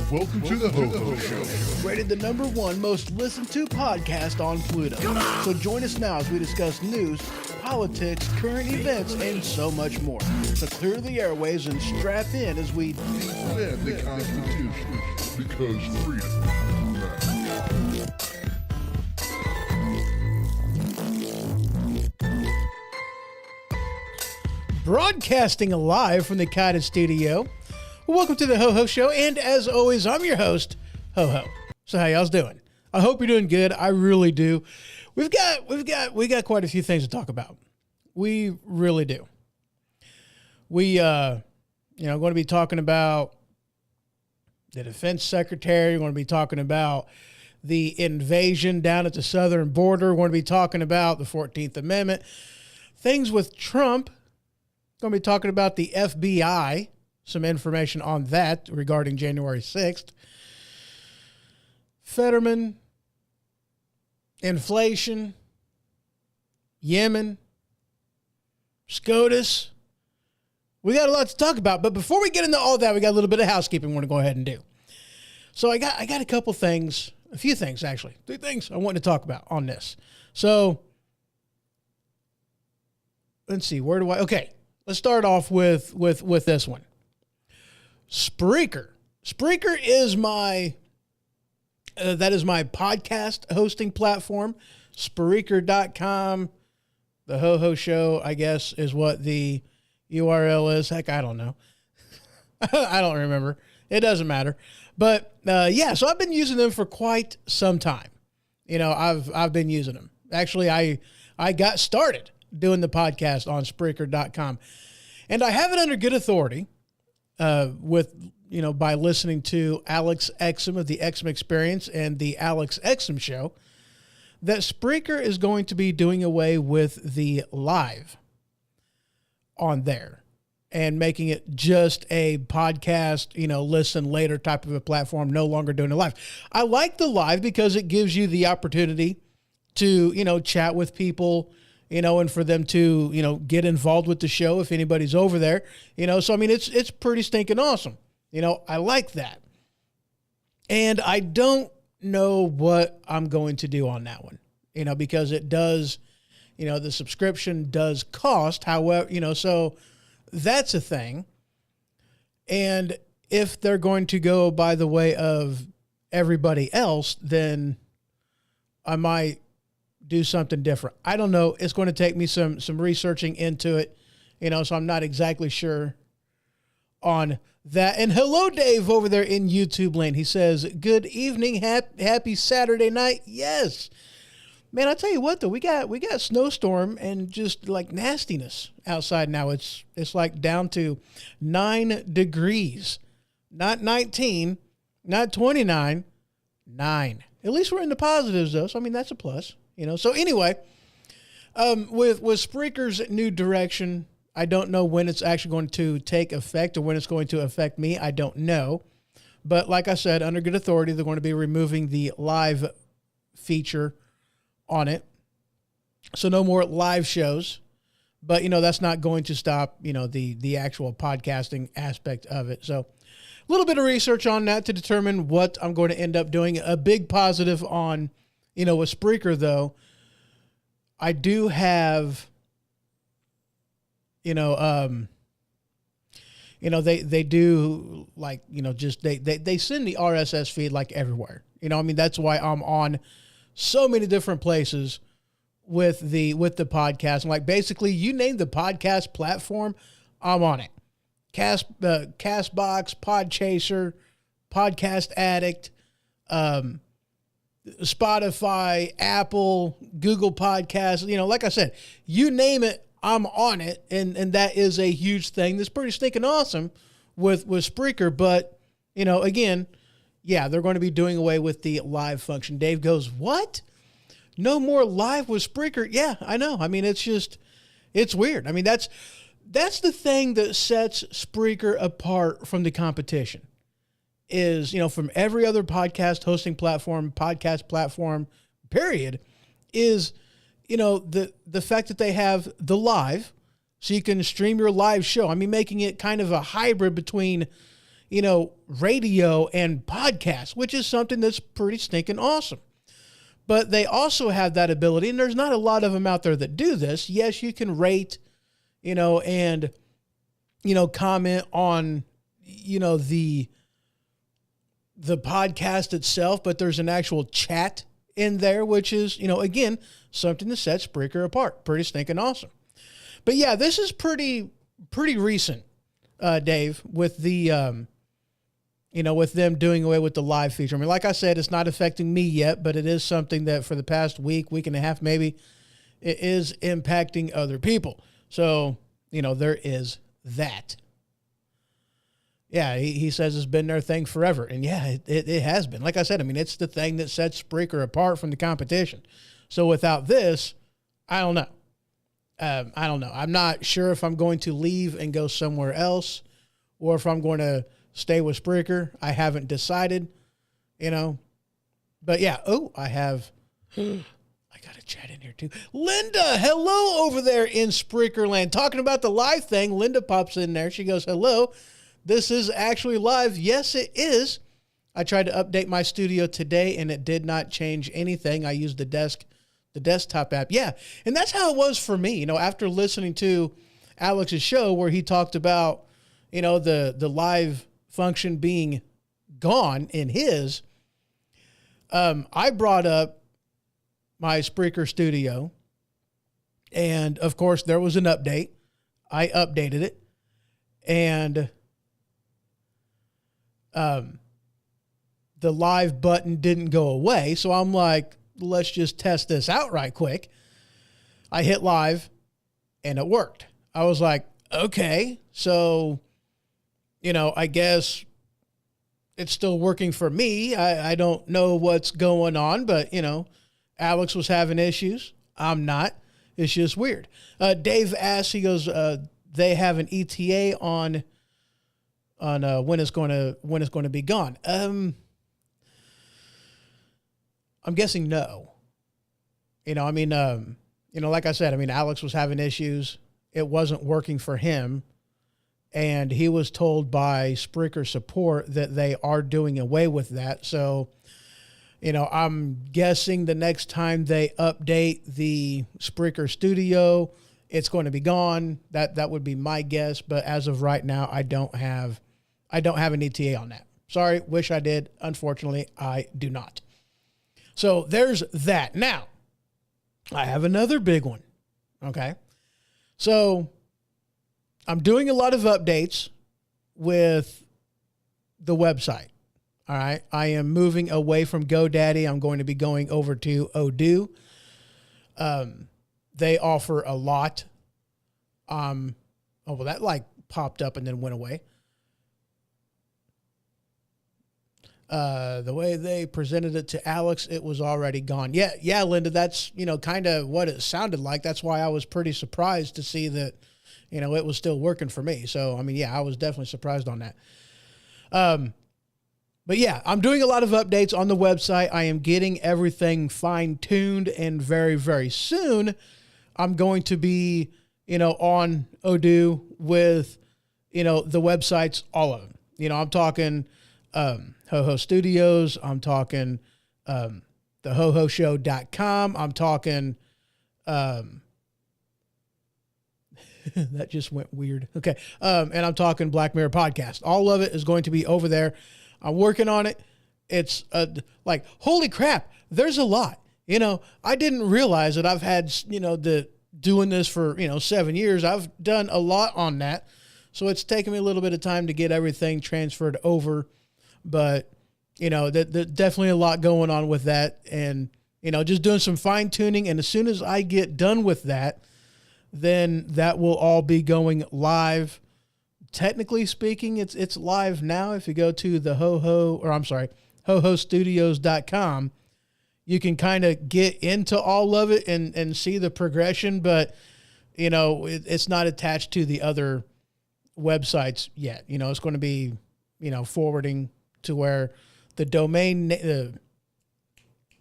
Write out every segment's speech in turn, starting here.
Welcome to the Ho-Ho Show. Rated the #1 most listened to podcast on Pluto. So join us now as we discuss news, politics, current events, and so much more. So clear the airways and strap in as we defend the Constitution, because freedom matters. Broadcasting live from the Cottage Studio. Welcome to the Ho-Ho Show, and as always, I'm your host, Ho-Ho. So how y'all's doing? I hope you're doing good. I really do. We got quite a few things to talk about. We really do. We going to be talking about the defense secretary. We're going to be talking about the invasion down at the southern border. We're going to be talking about the 14th Amendment. Things with Trump. Going to be talking about the FBI. Some information on that regarding January 6th. Fetterman, inflation, Yemen, SCOTUS. We got a lot to talk about, but before we get into all that, we got a little bit of housekeeping we want to go ahead and do. So I got a couple things, a few things actually, 3 things I want to talk about on this. So let's see, okay, let's start off with this one. Spreaker is my podcast hosting platform. Spreaker.com. The Ho-Ho Show, I guess, is what the URL is. Heck, I don't know. I don't remember. It doesn't matter. But so I've been using them for quite some time. I've been using them. Actually, I got started doing the podcast on Spreaker.com, and I have it under good authority. By listening to Alex Exum of the Exum Experience and the Alex Exum Show, that Spreaker is going to be doing away with the live on there and making it just a podcast, listen later type of a platform, no longer doing it live. I like the live because it gives you the opportunity to, chat with people, and for them to, get involved with the show if anybody's over there, so, I mean, it's pretty stinking awesome. I like that. And I don't know what I'm going to do on that one, because it does, the subscription does cost. However, so that's a thing. And if they're going to go by the way of everybody else, then I might do something different. I don't know. It's going to take me some researching into it, so I'm not exactly sure on that. And hello, Dave, over there in YouTube land. He says, good evening. Happy Saturday night. Yes, man. I tell you what, though, we got snowstorm and just like nastiness outside now. It's like down to 9 degrees, not 19, not 29, 9. At least we're in the positives though. So, I mean, that's a plus. So anyway, with Spreaker's new direction, I don't know when it's actually going to take effect or when it's going to affect me. I don't know. But like I said, under good authority, they're going to be removing the live feature on it. So no more live shows. But, that's not going to stop, the actual podcasting aspect of it. So a little bit of research on that to determine what I'm going to end up doing. A big positive on with Spreaker, though, I do have, they do like, just they send the RSS feed like everywhere. That's why I'm on so many different places with the podcast. And like, basically, you name the podcast platform, I'm on it. Castbox, Podchaser, Podcast Addict, Spotify, Apple, Google Podcasts. You know, like I said, you name it, I'm on it. And that is a huge thing. That's pretty stinking awesome with Spreaker. But, you know, again, yeah, they're going to be doing away with the live function. Dave goes, what? No more live with Spreaker? Yeah, I know. I mean, it's weird. I mean, that's the thing that sets Spreaker apart from the competition. Is, you know, from every other podcast hosting platform, podcast platform, period, is, you know, the fact that they have the live, so you can stream your live show. I mean, making it kind of a hybrid between, you know, radio and podcast, which is something that's pretty stinking awesome. But they also have that ability, and there's not a lot of them out there that do this. Yes, you can rate, you know, and, you know, comment on, you know, the podcast itself, but there's an actual chat in there, which is, you know, again, something that sets Spreaker apart. Pretty stinking awesome. But yeah, this is pretty recent, Dave, with the, you know, with them doing away with the live feature. I mean, like I said, it's not affecting me yet, but it is something that for the past week and a half, maybe, it is impacting other people. So, you know, there is that. Yeah, he says it's been their thing forever. And yeah, it has been. Like I said, I mean, it's the thing that sets Spreaker apart from the competition. So without this, I don't know. I don't know. I'm not sure if I'm going to leave and go somewhere else or if I'm going to stay with Spreaker. I haven't decided, you know. But yeah, I got a chat in here too. Linda, hello over there in Spreaker land. Talking about the live thing, Linda pops in there. She goes, hello. This is actually live. Yes, it is. I tried to update my studio today and it did not change anything. I used the desktop app. Yeah. And that's how it was for me. You know, after listening to Alex's show where he talked about, you know, the live function being gone in his, I brought up my Spreaker studio and of course there was an update. I updated it and the live button didn't go away. So I'm like, let's just test this out right quick. I hit live and it worked. I was like, okay, so, you know, I guess it's still working for me. I don't know what's going on, but you know, Alex was having issues. I'm not. It's just weird. Dave asks, he goes, they have an ETA on when it's going to be gone. I'm guessing no. You know, I mean, you know, like I said, I mean, Alex was having issues. It wasn't working for him. And he was told by Spreaker support that they are doing away with that. So, you know, I'm guessing the next time they update the Spreaker studio, it's going to be gone. That would be my guess. But as of right now, I don't have an ETA on that. Sorry, wish I did. Unfortunately, I do not. So there's that. Now, I have another big one. Okay. So I'm doing a lot of updates with the website. All right. I am moving away from GoDaddy. I'm going to be going over to Odoo. They offer a lot. Oh, well, that like popped up and then went away. The way they presented it to Alex, it was already gone. Yeah, Linda, that's, you know, kind of what it sounded like. That's why I was pretty surprised to see that, you know, it was still working for me. So, I mean, yeah, I was definitely surprised on that. But yeah, I'm doing a lot of updates on the website. I am getting everything fine-tuned, and very, very soon I'm going to be, you know, on Odoo with, you know, the websites, all of them. You know, I'm talking HoHo Studios. I'm talking the HoHoShow.com. I'm talking that just went weird. Okay. And I'm talking Black Mirror Podcast. All of it is going to be over there. I'm working on it. It's like, holy crap, there's a lot. I didn't realize that I've had, doing this for, 7 years. I've done a lot on that. So it's taken me a little bit of time to get everything transferred over. But, there's definitely a lot going on with that. And, just doing some fine tuning. And as soon as I get done with that, then that will all be going live. Technically speaking, it's live now. If you go to the hohostudios.com, you can kind of get into all of it and see the progression, but it's not attached to the other websites yet. It's going to be, forwarding to where the domain, the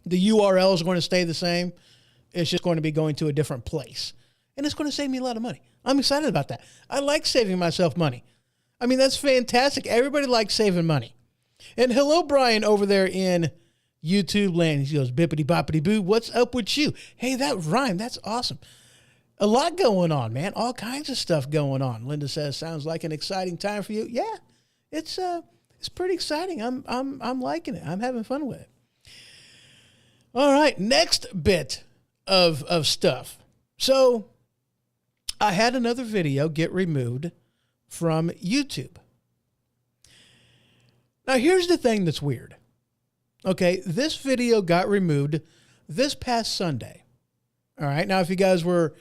URL is going to stay the same. It's just going to be going to a different place. And it's going to save me a lot of money. I'm excited about that. I like saving myself money. I mean, that's fantastic. Everybody likes saving money. And hello, Brian, over there in YouTube land. He goes, bippity boppity boo. What's up with you? Hey, that rhyme. That's awesome. A lot going on, man. All kinds of stuff going on. Linda says, sounds like an exciting time for you. Yeah, it's pretty exciting. I'm liking it. I'm having fun with it. All right, next bit of stuff. So I had another video get removed from YouTube. Now, here's the thing that's weird. Okay, this video got removed this past Sunday. All right, now if you guys were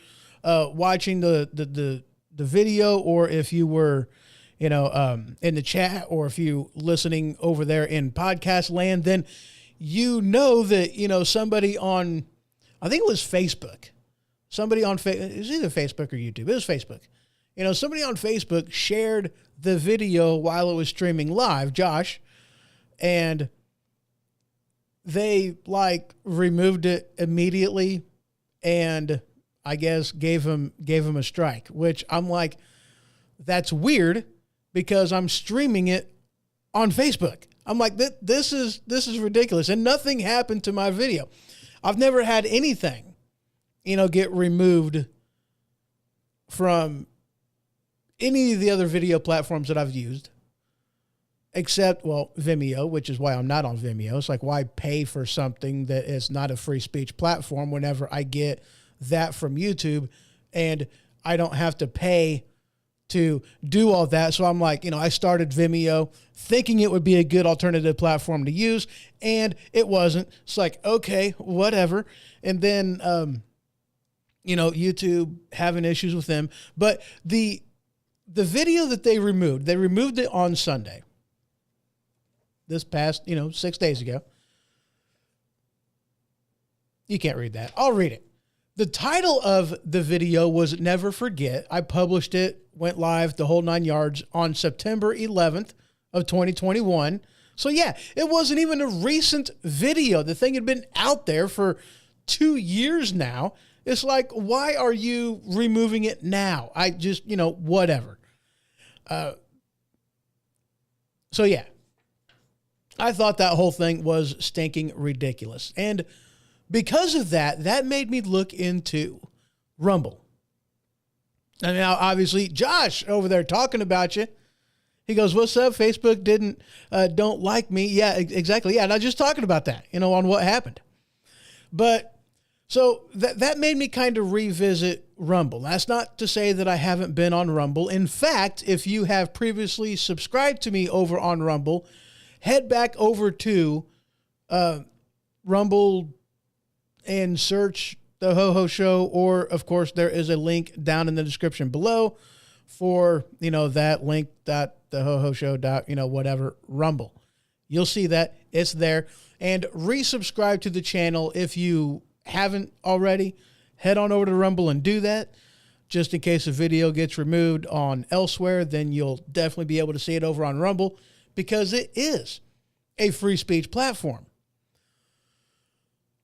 watching the video, or if you were, in the chat, or if you listening over there in podcast land, then that, somebody on, I think it was Facebook. Somebody on it was either Facebook or YouTube. It was Facebook. Somebody on Facebook shared the video while it was streaming live, Josh, and they removed it immediately, and I guess gave him a strike, which I'm like, that's weird because I'm streaming it on Facebook. I'm like, this is ridiculous, and nothing happened to my video. I've never had anything, get removed from any of the other video platforms that I've used, except, Vimeo, which is why I'm not on Vimeo. It's like, why pay for something that is not a free speech platform whenever I get that from YouTube and I don't have to pay to do all that? So I'm like, I started Vimeo thinking it would be a good alternative platform to use, and it wasn't. It's like, okay, whatever. And then, YouTube having issues with them. But the video that they removed it on Sunday. This past, 6 days ago. You can't read that. I'll read it. The title of the video was Never Forget. I published it, went live the whole 9 yards on September 11th of 2021. So yeah, it wasn't even a recent video. The thing had been out there for 2 years now. It's like, why are you removing it now? I just, whatever. So yeah, I thought that whole thing was stinking ridiculous. And because of that made me look into Rumble. And now, obviously, Josh over there talking about you. He goes, what's up? Facebook don't like me. Yeah, exactly. Yeah, not just talking about that, on what happened. But so that made me kind of revisit Rumble. That's not to say that I haven't been on Rumble. In fact, if you have previously subscribed to me over on Rumble, head back over to Rumble and search The Ho Show, or of course there is a link down in the description below for, that link, thehohoshow, whatever, Rumble. You'll see that it's there. And resubscribe to the channel if you haven't already. Head on over to Rumble and do that. Just in case a video gets removed on elsewhere, then you'll definitely be able to see it over on Rumble, because it is a free speech platform.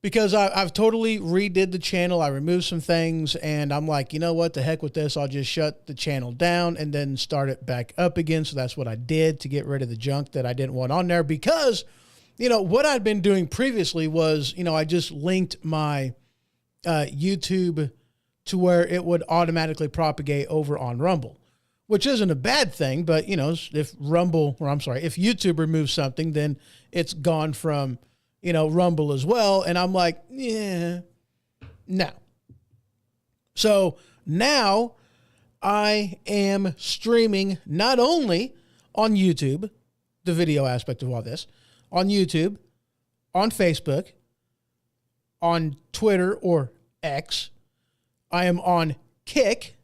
Because I've totally redid the channel. I removed some things, and I'm like, you know what, the heck with this. I'll just shut the channel down and then start it back up again. So that's what I did to get rid of the junk that I didn't want on there. Because, what I'd been doing previously was, I just linked my YouTube to where it would automatically propagate over on Rumble, which isn't a bad thing. But, if YouTube removes something, then it's gone from Rumble as well. And I'm like, yeah, no. So now I am streaming not only on YouTube, the video aspect of all this, on YouTube, on Facebook, on Twitter or X. I am on Kick.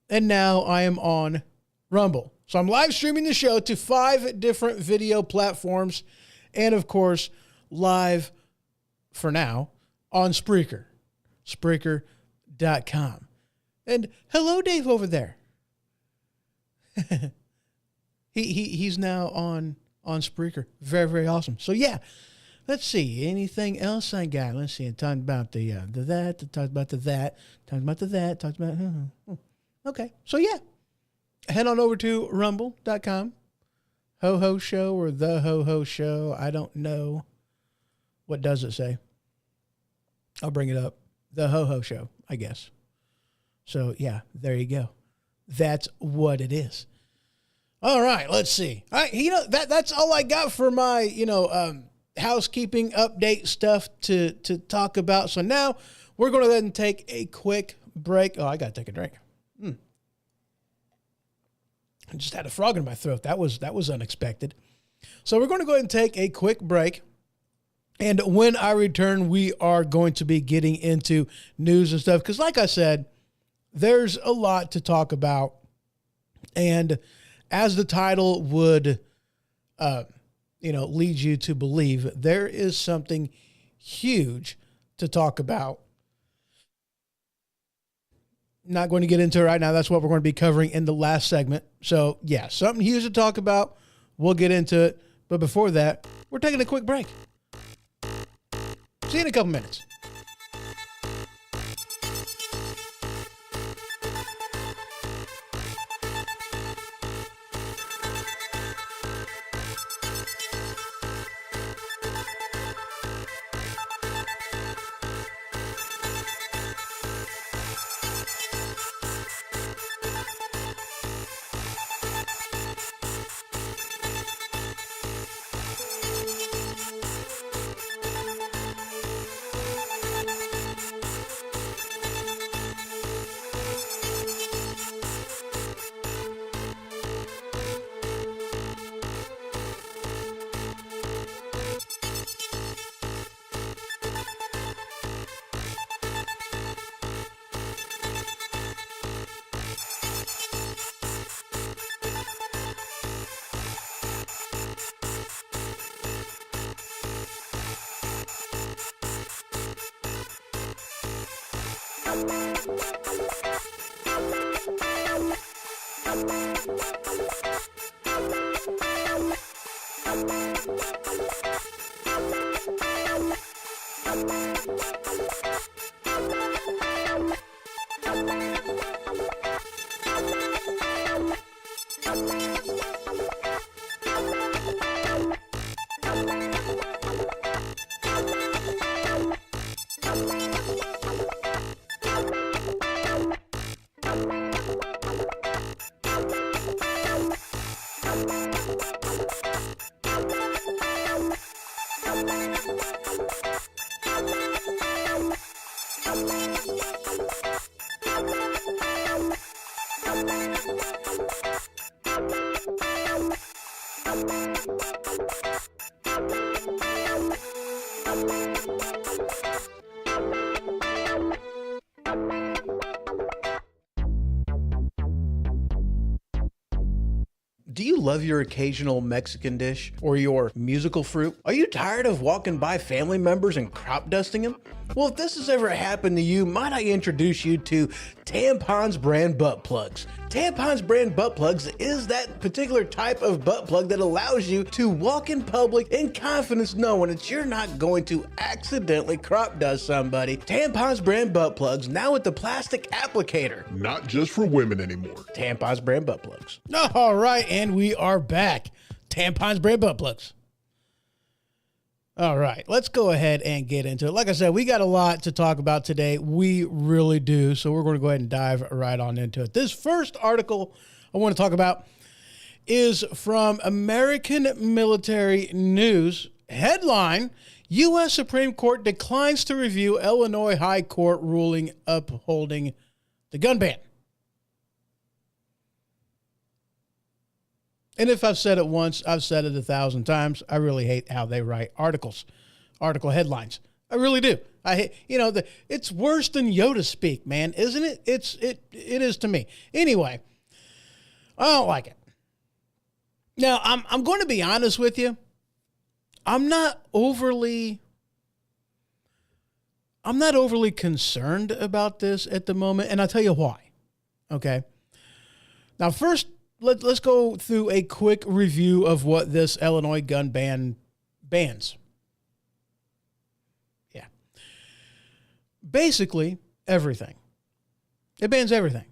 And now I am on Rumble. So I'm live streaming the show to 5 different video platforms. And of course, live for now on Spreaker. Spreaker.com. And hello, Dave, over there. He's now on Spreaker. Very, very awesome. So yeah, let's see. Anything else I got? Let's see. I talked about the that. Talked about the that. Talked about the that. Talked about. Okay. So yeah, head on over to rumble.com. Ho Ho Show or the Ho Ho Show. I don't know. What does it say? I'll bring it up. The Ho Ho Show, I guess. So yeah, there you go. That's what it is. All right, let's see. All right, that's all I got for my, housekeeping update stuff to talk about. So now we're going to go ahead and take a quick break. Oh, I got to take a drink. I just had a frog in my throat. That was unexpected. So we're going to go ahead and take a quick break. And when I return, we are going to be getting into news and stuff. Because like I said, there's a lot to talk about. And as the title would, lead you to believe, there is something huge to talk about. Not going to get into it right now. That's what we're going to be covering in the last segment. So, yeah, something huge to talk about. We'll get into it. But before that, we're taking a quick break. See you in a couple minutes. Do you love your occasional Mexican dish or your musical fruit? Are you tired of walking by family members and crop dusting them? Well, if this has ever happened to you, might I introduce you to Tampons brand butt plugs. Tampons brand butt plugs is that particular type of butt plug that allows you to walk in public in confidence knowing that you're not going to accidentally crop dust somebody. Tampons brand butt plugs now with the plastic applicator. Not just for women anymore. Tampons brand butt plugs. All right, and we are back. Tampons brand butt plugs. All right, let's go ahead and get into it. Like I said, we got a lot to talk about today. We really do. So we're going to go ahead and dive right on into it. This first article I want to talk about is from American Military News. headline, U.S. Supreme Court declines to review Illinois High Court ruling upholding the gun ban. And if I've said it once, I've said it 1,000 times. I really hate how they write article headlines. I really do. I hate, it's worse than Yoda speak, man, isn't it? It is to me. Anyway, I don't like it. Now, I'm going to be honest with you. I'm not overly concerned about this at the moment, and I'll tell you why. Okay. Now, first, let's go through a quick review of what this Illinois gun ban bans. Yeah. Basically, everything. It bans everything.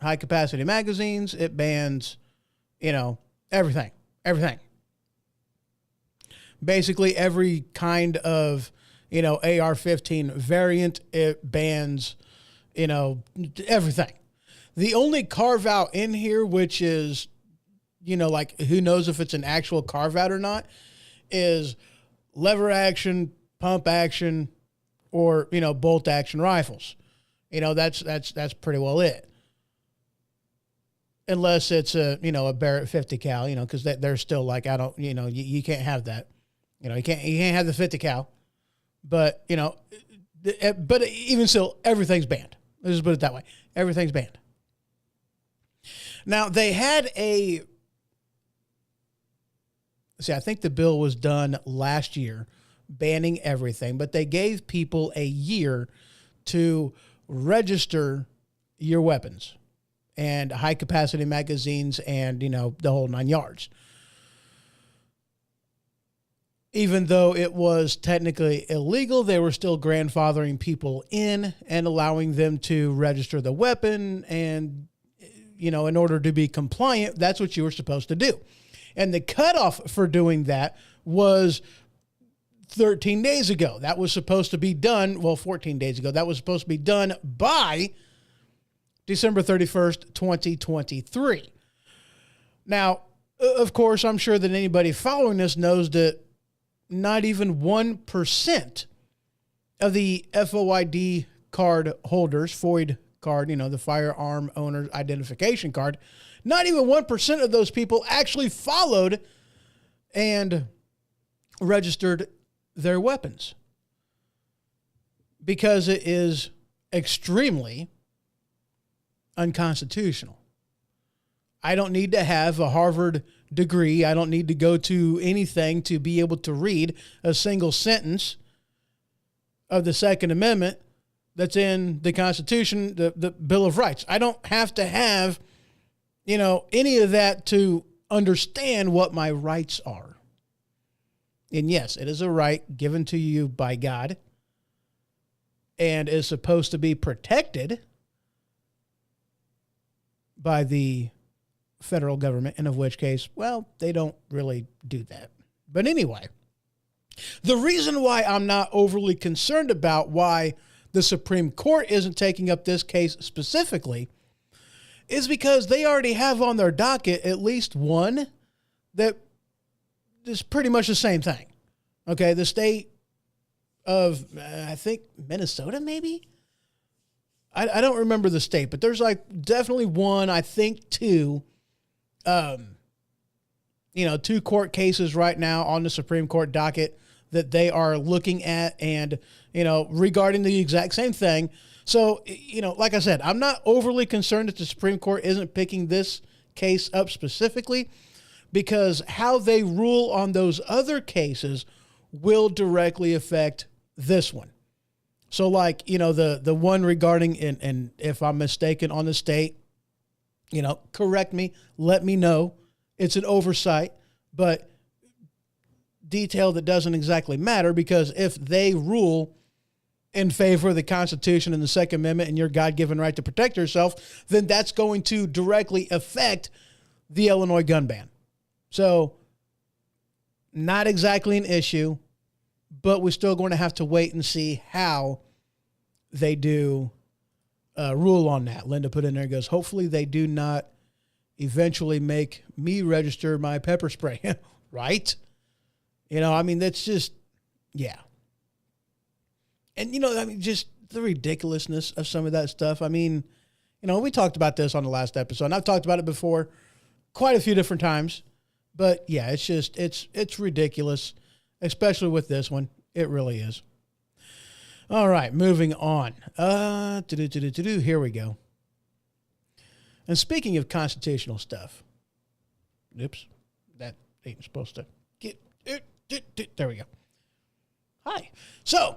High-capacity magazines. It bans, everything. Everything. Basically, every kind of, AR-15 variant, it bans, everything. The only carve-out in here, which is, who knows if it's an actual carve-out or not, is lever action, pump action, or, bolt action rifles. That's pretty well it. Unless it's a Barrett 50 cal, because they're still like, I don't, you can't have that. You can't have the 50 cal. But, but even still, everything's banned. Let's just put it that way. Everything's banned. Now, they had I think the bill was done last year, banning everything, but they gave people a year to register your weapons and high-capacity magazines and, the whole 9 yards. Even though it was technically illegal, they were still grandfathering people in and allowing them to register the weapon. And, in order to be compliant, that's what you were supposed to do. And the cutoff for doing that was 13 days ago. That was supposed to be done, 14 days ago. That was supposed to be done by December 31st, 2023. Now, of course, I'm sure that anybody following this knows that not even 1% of the FOID card holders, FOID card, the firearm owner identification card, not even 1% of those people actually followed and registered their weapons, because it is extremely unconstitutional. I don't need to have a Harvard degree. I don't need to go to anything to be able to read a single sentence of the Second Amendment that's in the Constitution, the Bill of Rights. I don't have to have, any of that to understand what my rights are. And yes, it is a right given to you by God and is supposed to be protected by the federal government, and of which case, they don't really do that. But anyway, the reason why I'm not overly concerned about why the Supreme Court isn't taking up this case specifically is because they already have on their docket at least one that is pretty much the same thing. Okay, the state of, I think, Minnesota, maybe? I don't remember the state, but there's definitely one, I think two, two court cases right now on the Supreme Court docket that they are looking at and, regarding the exact same thing. So, like I said, I'm not overly concerned that the Supreme Court isn't picking this case up specifically, because how they rule on those other cases will directly affect this one. So the one regarding, and if I'm mistaken on the state, correct me, let me know. It's an oversight, but detail that doesn't exactly matter, because if they rule in favor of the Constitution and the Second Amendment and your God-given right to protect yourself, then that's going to directly affect the Illinois gun ban. So not exactly an issue, but we're still going to have to wait and see how they do rule on that. Linda put in there, goes, hopefully they do not eventually make me register my pepper spray. Right? I mean, that's just, yeah. And, I mean, just the ridiculousness of some of that stuff. I mean, we talked about this on the last episode, and I've talked about it before quite a few different times. But, yeah, it's just, it's ridiculous, especially with this one. It really is. All right, moving on. Here we go. And speaking of constitutional stuff, oops, that ain't supposed to get it. There we go. Hi. So,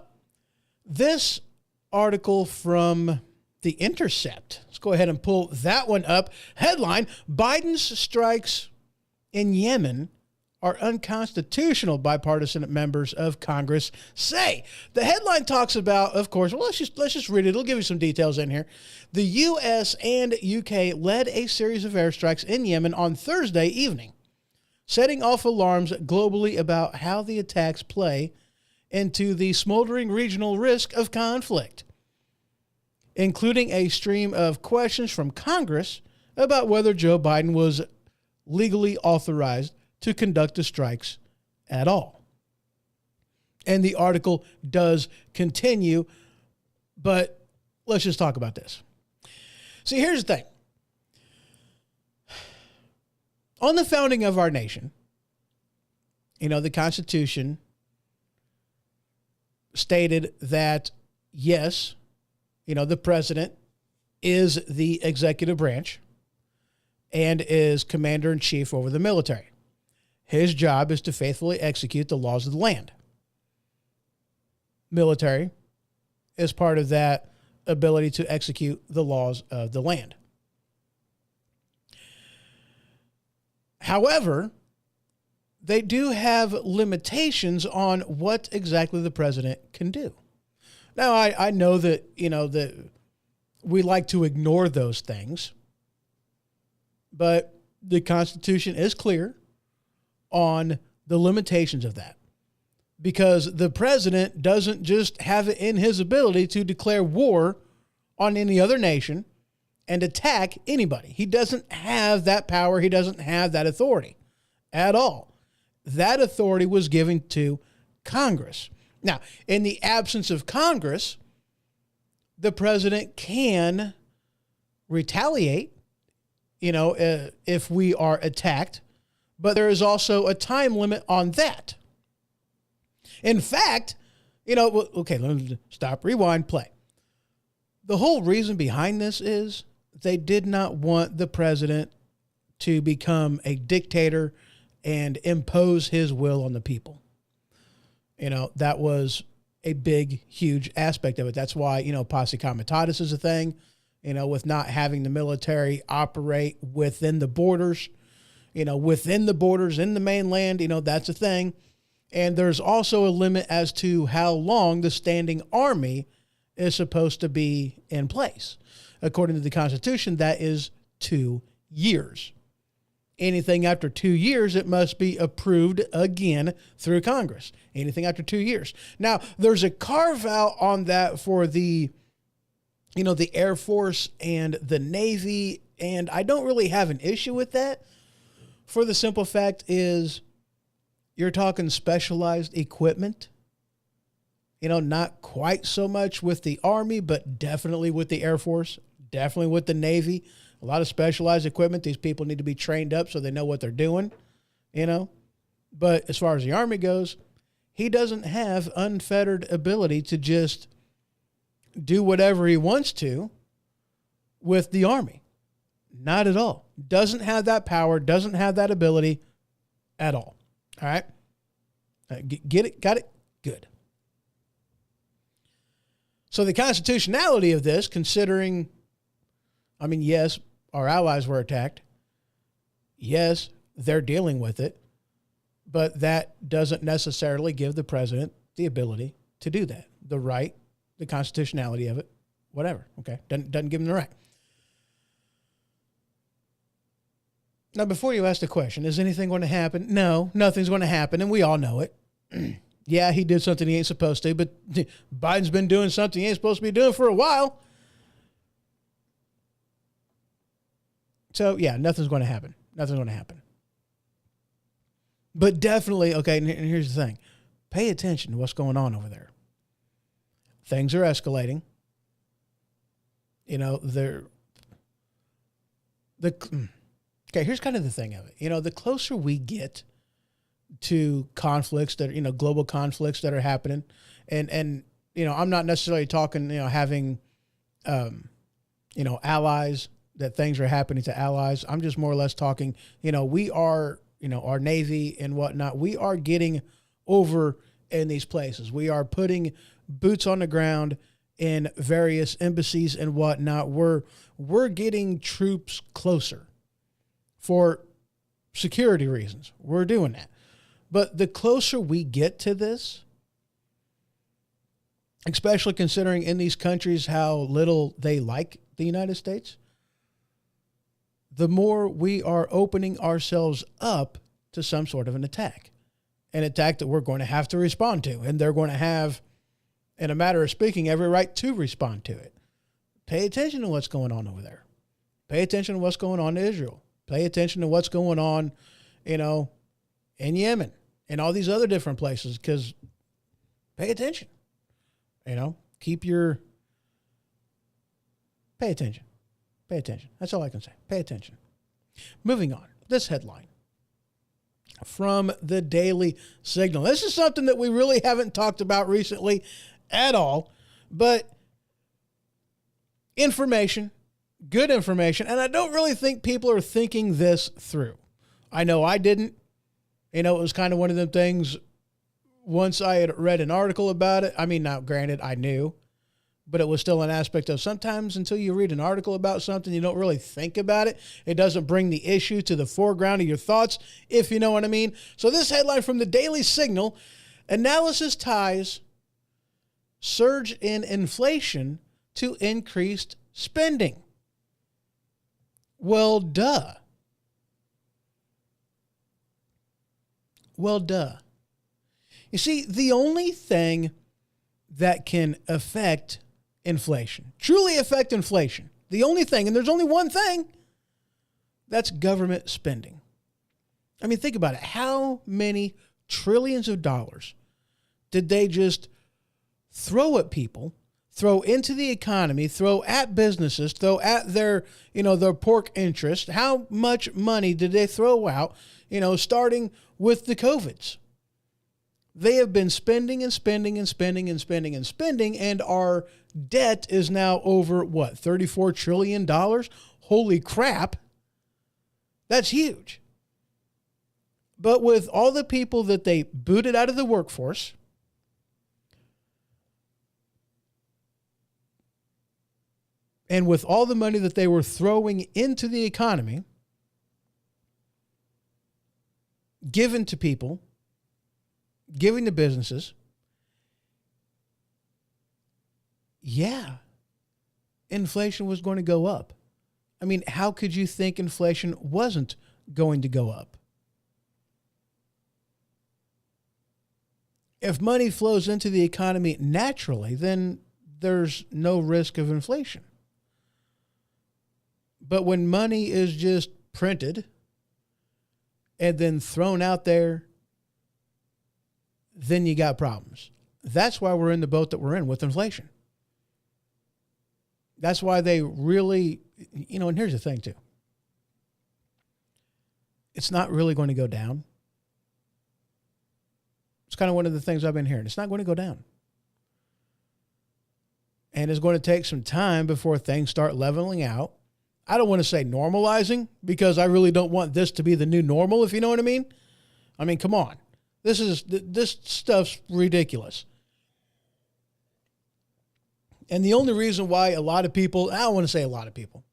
this article from The Intercept. Let's go ahead and pull that one up. Headline, Biden's strikes in Yemen are unconstitutional, bipartisan members of Congress say. The headline talks about, of course, well, let's just read it. It'll give you some details in here. The U.S. and U.K. led a series of airstrikes in Yemen on Thursday evening, setting off alarms globally about how the attacks play into the smoldering regional risk of conflict, including a stream of questions from Congress about whether Joe Biden was legally authorized to conduct the strikes at all. And the article does continue, but let's just talk about this. See, here's the thing. On the founding of our nation, the Constitution stated that, yes, the president is the executive branch and is commander-in-chief over the military. His job is to faithfully execute the laws of the land. Military is part of that ability to execute the laws of the land. However, they do have limitations on what exactly the president can do. Now, I know that, that we like to ignore those things, but the Constitution is clear on the limitations of that, because the president doesn't just have it in his ability to declare war on any other nation and attack anybody. He doesn't have that power. He doesn't have that authority at all. That authority was given to Congress. Now, in the absence of Congress, the president can retaliate, if we are attacked, but there is also a time limit on that. In fact, okay, let me stop, rewind, play. The whole reason behind this is they did not want the president to become a dictator and impose his will on the people. That was a big, huge aspect of it. That's why, posse comitatus is a thing, with not having the military operate within the borders, in the mainland, that's a thing. And there's also a limit as to how long the standing army is supposed to be in place. According to the Constitution, that is 2 years. Anything after 2 years, it must be approved again through Congress. Anything after 2 years. Now, there's a carve out on that for the Air Force and the Navy, and I don't really have an issue with that. For the simple fact is, you're talking specialized equipment. Not quite so much with the Army, but definitely with the Air Force, definitely with the Navy. A lot of specialized equipment. These people need to be trained up so they know what they're doing, But as far as the Army goes, he doesn't have unfettered ability to just do whatever he wants to with the Army. Not at all. Doesn't have that power, doesn't have that ability at all. All right? Get it? Got it? Good. So the constitutionality of this, considering, yes, our allies were attacked. Yes, they're dealing with it. But that doesn't necessarily give the president the ability to do that. The right, the constitutionality of it, whatever. Okay? Doesn't give him the right. Now, before you ask the question, is anything going to happen? No, nothing's going to happen, and we all know it. Yeah, he did something he ain't supposed to, but Biden's been doing something he ain't supposed to be doing for a while. So, yeah, nothing's going to happen. Nothing's going to happen. But definitely, okay, and here's the thing. Pay attention to what's going on over there. Things are escalating. You know, okay, here's kind of the thing of it. You know, the closer we get to conflicts that, you know, global conflicts that are happening, and you know, I'm not necessarily talking, you know, having, you know, allies, that things are happening to allies. I'm just more or less talking, you know, we are, you know, our Navy and whatnot, we are getting over in these places. We are putting boots on the ground in various embassies and whatnot. We're getting troops closer for security reasons. We're doing that. But the closer we get to this, especially considering in these countries how little they like the United States, the more we are opening ourselves up to some sort of an attack that we're going to have to respond to. And they're going to have, in a matter of speaking, every right to respond to it. Pay attention to what's going on over there. Pay attention to what's going on in Israel. Pay attention to what's going on, you know, in Yemen and all these other different places, because pay attention. You know, pay attention. Pay attention. That's all I can say. Pay attention. Moving on. This headline from the Daily Signal. This is something that we really haven't talked about recently at all, but information, good information, and I don't really think people are thinking this through. I know I didn't. You know, it was kind of one of them things, once I had read an article about it, I mean, now granted, I knew, but it was still an aspect of sometimes until you read an article about something, you don't really think about it. It doesn't bring the issue to the foreground of your thoughts, if you know what I mean. So this headline from the Daily Signal, analysis ties surge in inflation to increased spending. Well, duh. Well, duh. You see, the only thing that can affect inflation, truly affect inflation, the only thing, and there's only one thing, that's government spending. I mean, think about it. How many trillions of dollars did they just throw at people, throw into the economy, throw at businesses, throw at their, you know, their pork interest? How much money did they throw out, you know, starting with the COVIDs? They have been spending and spending and spending and spending and spending, and our debt is now over, what, $34 trillion? Holy crap. That's huge. But with all the people that they booted out of the workforce, and with all the money that they were throwing into the economy, given to people, giving to businesses, yeah, inflation was going to go up. I mean, how could you think inflation wasn't going to go up? If money flows into the economy naturally, then there's no risk of inflation. But when money is just printed and then thrown out there, then you got problems. That's why we're in the boat that we're in with inflation. That's why they really, you know, and here's the thing too. It's not really going to go down. It's kind of one of the things I've been hearing. It's not going to go down. And it's going to take some time before things start leveling out. I don't want to say normalizing, because I really don't want this to be the new normal, if you know what I mean. I mean, come on. This stuff's ridiculous. And the only reason why a lot of people, I don't want to say a lot of people,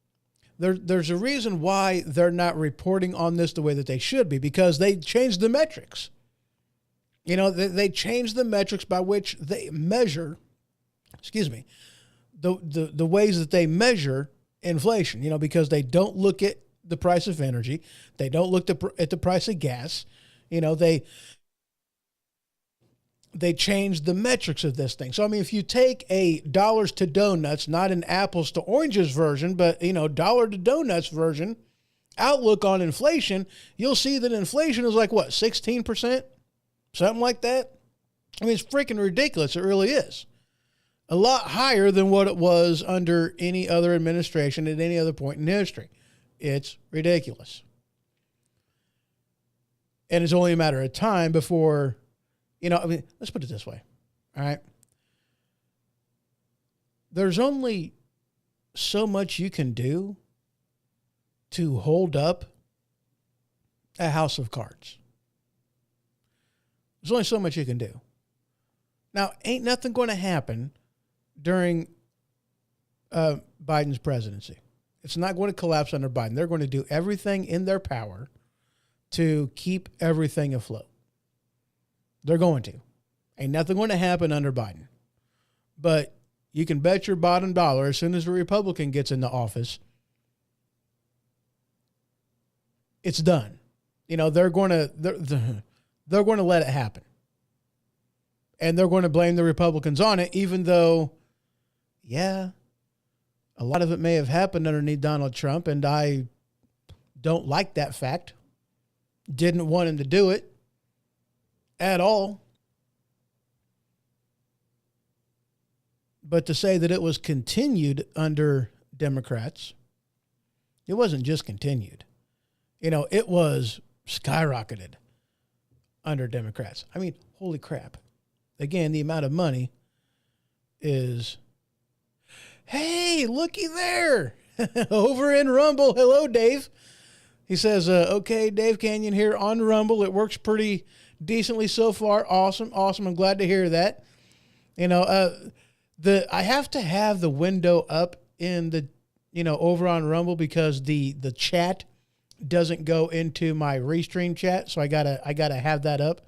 there's a reason why they're not reporting on this the way that they should be, because they changed the metrics. You know, they changed the metrics by which they measure, the ways that they measure inflation, you know, because they don't look at the price of energy. They don't look at the price of gas. You know, they changed the metrics of this thing. So, I mean, if you take a dollars to donuts, not an apples to oranges version, but, you know, dollar to donuts version outlook on inflation, you'll see that inflation is like, what, 16%? Something like that? I mean, it's freaking ridiculous. It really is. A lot higher than what it was under any other administration at any other point in history. It's ridiculous. And it's only a matter of time before, let's put it this way. All right. There's only so much you can do to hold up a house of cards. There's only so much you can do. Now, ain't nothing going to happen during Biden's presidency. It's not going to collapse under Biden. They're going to do everything in their power to keep everything afloat. They're going to. Ain't nothing going to happen under Biden. But you can bet your bottom dollar as soon as a Republican gets into office, it's done. They're going to let it happen. And they're going to blame the Republicans on it, even though, yeah, a lot of it may have happened underneath Donald Trump, and I don't like that fact. Didn't want him to do it at all. But to say that it was continued under Democrats, it wasn't just continued. It was skyrocketed under Democrats. I mean, holy crap. Again, the amount of money is, hey, looky there, over in Rumble. Hello, Dave. He says, okay, Dave Canyon here on Rumble. It works pretty decently so far. Awesome. I'm glad to hear that. I have to have the window up in the, over on Rumble because the chat doesn't go into my restream chat. So I gotta have that up.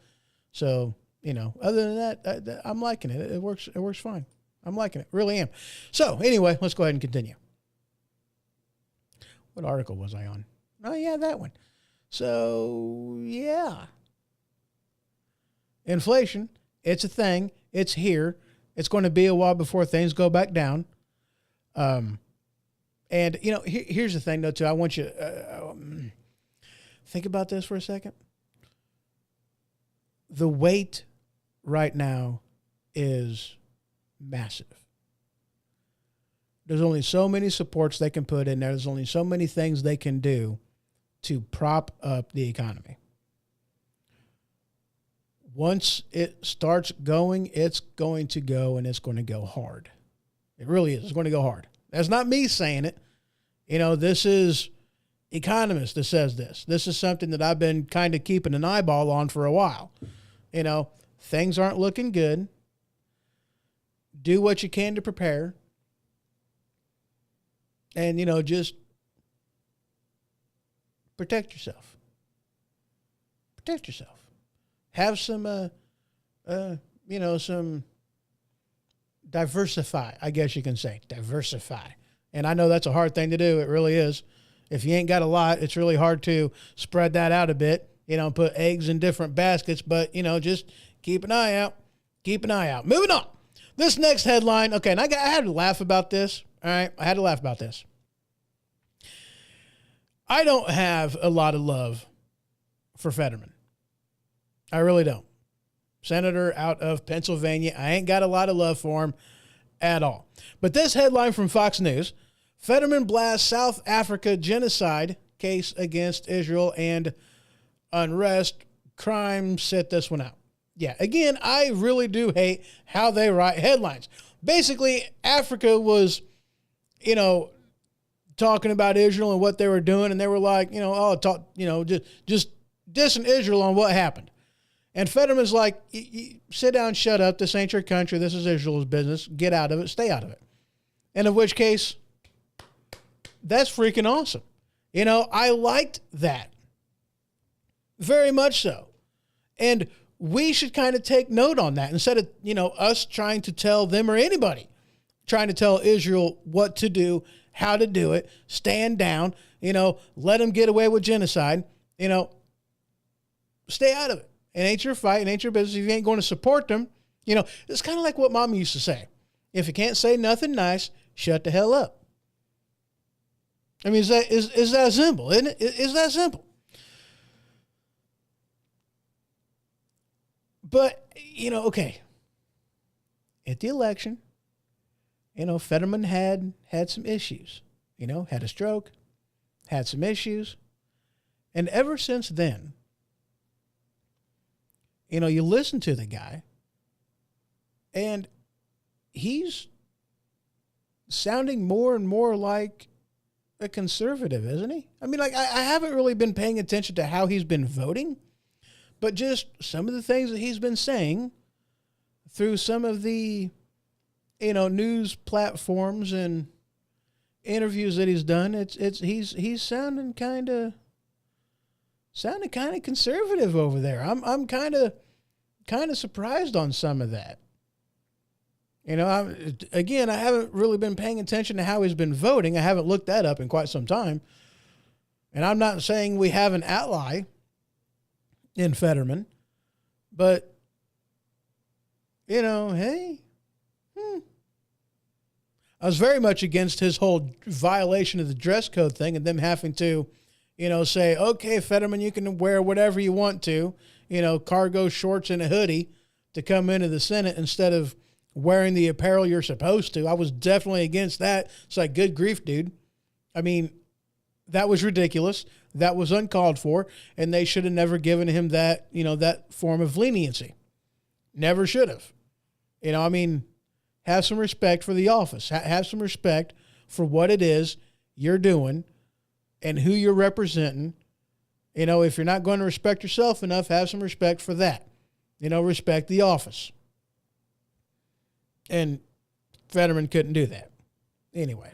So, other than that, I'm liking it. It works fine. I'm liking it. Really am. So anyway, let's go ahead and continue. What article was I on? Oh yeah, that one. So yeah. Inflation, it's a thing. It's here. It's going to be a while before things go back down. And here's the thing though too. I want you to think about this for a second. The weight right now is massive. There's only so many supports they can put in there. There's only so many things they can do to prop up the economy. Once it starts going, it's going to go, and it's going to go hard. It really is. It's going to go hard. That's not me saying it. This is economist that says this. This is something that I've been kind of keeping an eyeball on for a while. Things aren't looking good. Do what you can to prepare. And, just protect yourself. Protect yourself. Have some, some diversify, I guess you can say. Diversify. And I know that's a hard thing to do. It really is. If you ain't got a lot, it's really hard to spread that out a bit. Put eggs in different baskets. But, just keep an eye out. Keep an eye out. Moving on. This next headline. Okay, and I had to laugh about this. All right, I had to laugh about this. I don't have a lot of love for Fetterman. I really don't. Senator out of Pennsylvania. I ain't got a lot of love for him at all. But this headline from Fox News, Fetterman blasts South Africa genocide case against Israel and unrest. Crime set this one out. Yeah, again, I really do hate how they write headlines. Basically, Africa was, talking about Israel and what they were doing, and they were like, just dissing Israel on what happened. And Fetterman's like, sit down, shut up. This ain't your country. This is Israel's business. Get out of it. Stay out of it. And in which case, that's freaking awesome. I liked that. Very much so. And we should kind of take note on that instead of, us trying to tell them or anybody trying to tell Israel what to do, how to do it, stand down, let them get away with genocide, stay out of it. It ain't your fight. It ain't your business. If you ain't going to support them, it's kind of like what Mom used to say. If you can't say nothing nice, shut the hell up. I mean, is that simple? Isn't it? Is that simple? But, okay. At the election, Fetterman had some issues. Had a stroke, had some issues. And ever since then, you listen to the guy, and he's sounding more and more like a conservative, isn't he? I mean, like, I haven't really been paying attention to how he's been voting, but just some of the things that he's been saying through some of the, news platforms and interviews that he's done, he's sounding kind of conservative over there. I'm kind of surprised on some of that. I haven't really been paying attention to how he's been voting. I haven't looked that up in quite some time. And I'm not saying we have an ally in Fetterman, but, hey, I was very much against his whole violation of the dress code thing and them having to, say, okay, Fetterman, you can wear whatever you want to, cargo shorts and a hoodie to come into the Senate instead of wearing the apparel you're supposed to. I was definitely against that. It's like, good grief, dude. I mean, that was ridiculous. That was uncalled for, and they should have never given him that, that form of leniency. Never should have. Have some respect for the office. Have some respect for what it is you're doing and who you're representing. If you're not going to respect yourself enough, have some respect for that. Respect the office. And Fetterman couldn't do that. Anyway.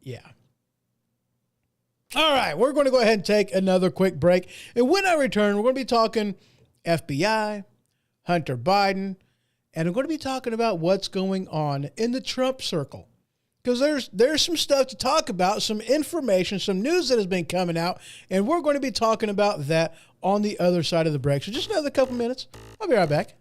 Yeah. All right, we're going to go ahead and take another quick break. And when I return, we're going to be talking FBI, Hunter Biden, and we're going to be talking about what's going on in the Trump circle. Because there's some stuff to talk about, some information, some news that has been coming out, and we're going to be talking about that on the other side of the break. So just another couple minutes. I'll be right back.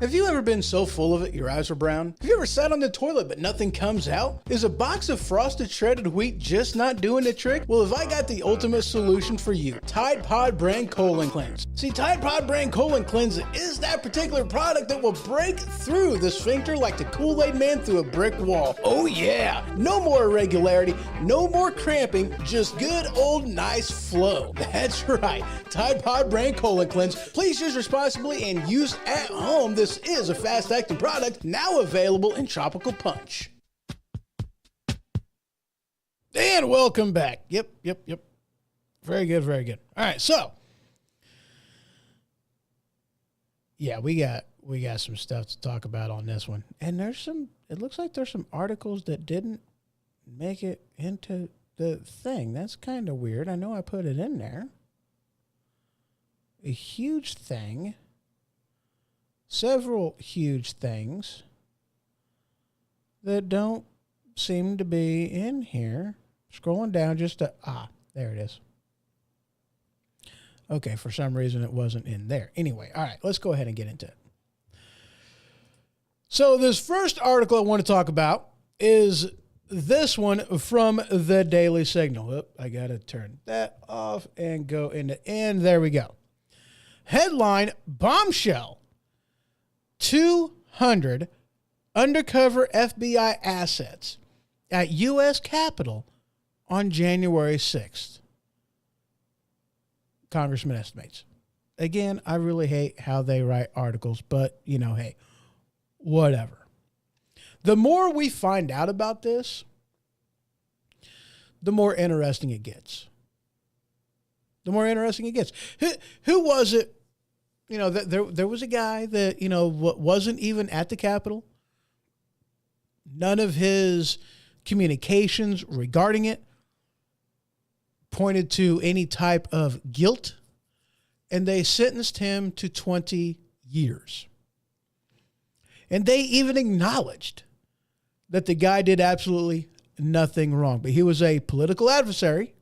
Have you ever been so full of it your eyes are brown? Have you ever sat on the toilet but nothing comes out? Is a box of frosted shredded wheat just not doing the trick? Well, have I got the ultimate solution for you? Tide Pod Brand Colon Cleanse. See, Tide Pod Brand Colon Cleanse is that particular product that will break through the sphincter like the Kool-Aid Man through a brick wall. Oh yeah! No more irregularity, no more cramping, just good old nice flow. That's right. Tide Pod Brand Colon Cleanse. Please use responsibly and use at home. This is a fast-acting product now available in Tropical Punch. And welcome back. Yep. Very good. All right, so yeah, we got some stuff to talk about on this one. And it looks like there's some articles that didn't make it into the thing. That's kind of weird. I know I put it in there. A huge thing. Several huge things that don't seem to be in here. Scrolling down just to, there it is. Okay, for some reason it wasn't in there. Anyway, all right, let's go ahead and get into it. So this first article I want to talk about is this one from the Daily Signal. Oop, I got to turn that off and go into, and there we go. Headline, bombshell. 200 undercover FBI assets at U.S. Capitol on January 6th. Congressman estimates. Again, I really hate how they write articles, but, hey, whatever. The more we find out about this, the more interesting it gets. Who was it? There was a guy that, wasn't even at the Capitol. None of his communications regarding it pointed to any type of guilt, and they sentenced him to 20 years. And they even acknowledged that the guy did absolutely nothing wrong, but he was a political adversary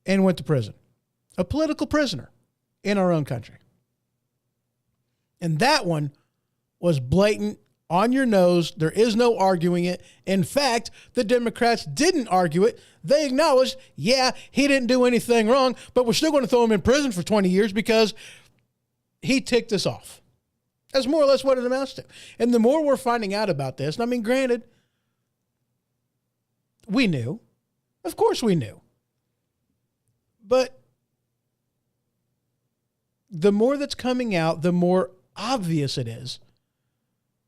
and went to prison. A political prisoner in our own country. And that one was blatant, on your nose. There is no arguing it. In fact, the Democrats didn't argue it. They acknowledged, yeah, he didn't do anything wrong, but we're still going to throw him in prison for 20 years because he ticked us off. That's more or less what it amounts to. And the more we're finding out about this, and I mean, granted, we knew. Of course we knew. But the more that's coming out, the more obvious it is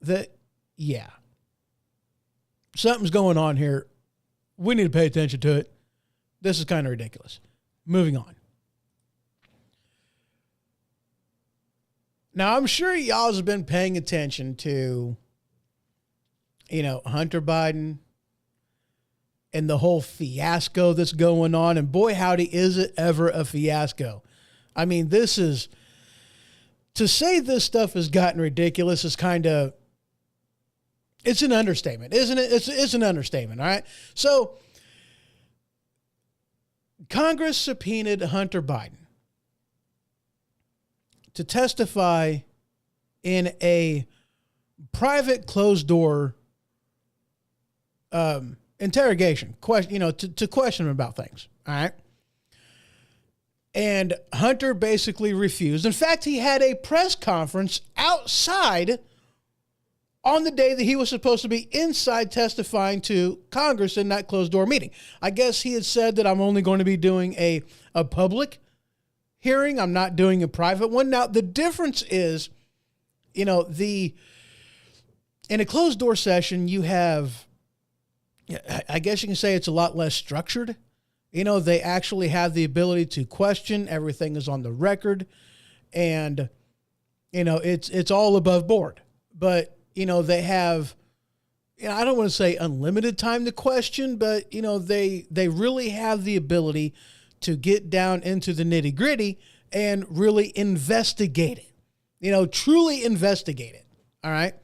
that, yeah, something's going on here. We need to pay attention to it. This is kind of ridiculous. Moving on. Now, I'm sure y'all have been paying attention to, Hunter Biden and the whole fiasco that's going on. And boy, howdy, is it ever a fiasco. I mean, to say this stuff has gotten ridiculous is it's an understatement, isn't it? It's an understatement, all right? So, Congress subpoenaed Hunter Biden to testify in a private closed-door interrogation, to question him about things, all right? And Hunter basically refused. In fact, he had a press conference outside on the day that he was supposed to be inside testifying to Congress in that closed-door meeting. I guess he had said that I'm only going to be doing a public hearing. I'm not doing a private one. Now, the difference is, in a closed-door session, you have, I guess you can say it's a lot less structured. They actually have the ability to question. Everything is on the record. And, it's all above board. But, they have, I don't want to say unlimited time to question, but, they really have the ability to get down into the nitty gritty and really investigate it, truly investigate it. All right.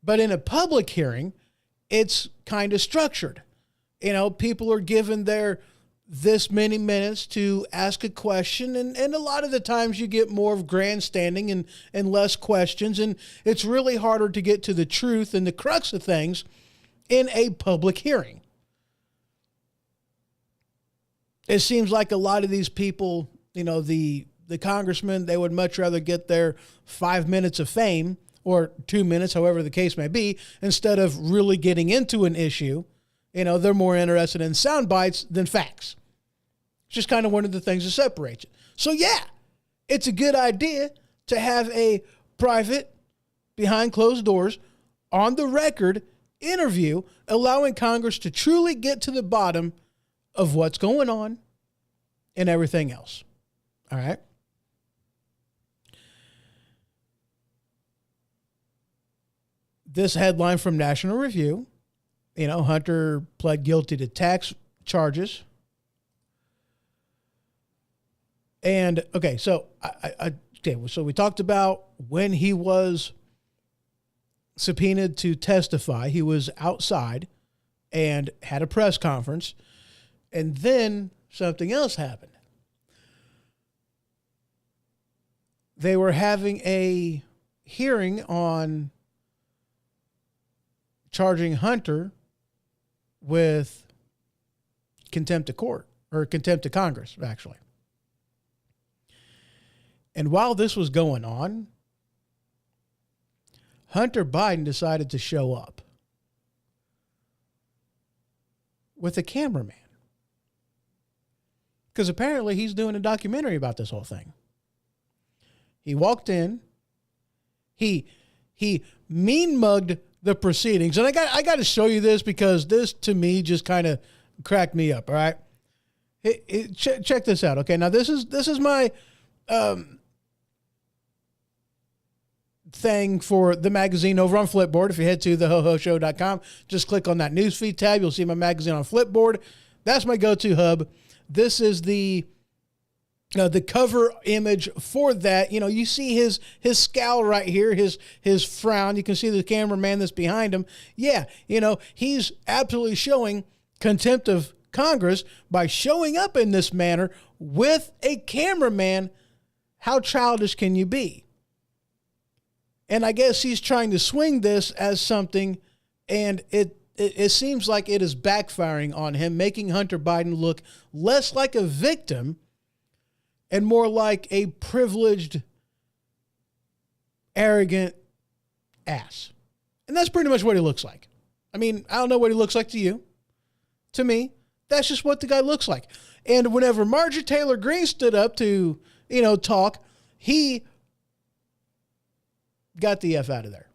But in a public hearing, it's kind of structured. People are given their this many minutes to ask a question. And a lot of the times you get more of grandstanding and less questions. And it's really harder to get to the truth and the crux of things in a public hearing. It seems like a lot of these people, the congressmen, they would much rather get their 5 minutes of fame or 2 minutes, however the case may be, instead of really getting into an issue. They're more interested in sound bites than facts. It's just kind of one of the things that separates it. So yeah, it's a good idea to have a private, behind closed doors, on the record interview, allowing Congress to truly get to the bottom of what's going on and everything else. All right. This headline from National Review. Hunter pled guilty to tax charges. And, okay, so so we talked about when he was subpoenaed to testify. He was outside and had a press conference. And then something else happened. They were having a hearing on charging Hunter with contempt of court, or contempt of Congress, actually. And while this was going on, Hunter Biden decided to show up with a cameraman. Because apparently he's doing a documentary about this whole thing. He walked in, he mean mugged the proceedings. And I got to show you this because this, to me, just kind of cracked me up, all right? Check this out, okay? Now, this is my thing for the magazine over on Flipboard. If you head to thehohoshow.com, just click on that newsfeed tab. You'll see my magazine on Flipboard. That's my go-to hub. This is the cover image for that. You see his scowl right here, his frown. You can see the cameraman that's behind him. Yeah, he's absolutely showing contempt of Congress by showing up in this manner with a cameraman. How childish can you be? And I guess he's trying to swing this as something, and it seems like it is backfiring on him, making Hunter Biden look less like a victim and more like a privileged, arrogant ass. And that's pretty much what he looks like. I mean, I don't know what he looks like to you. To me, that's just what the guy looks like. And whenever Marjorie Taylor Greene stood up to, talk, he got the F out of there.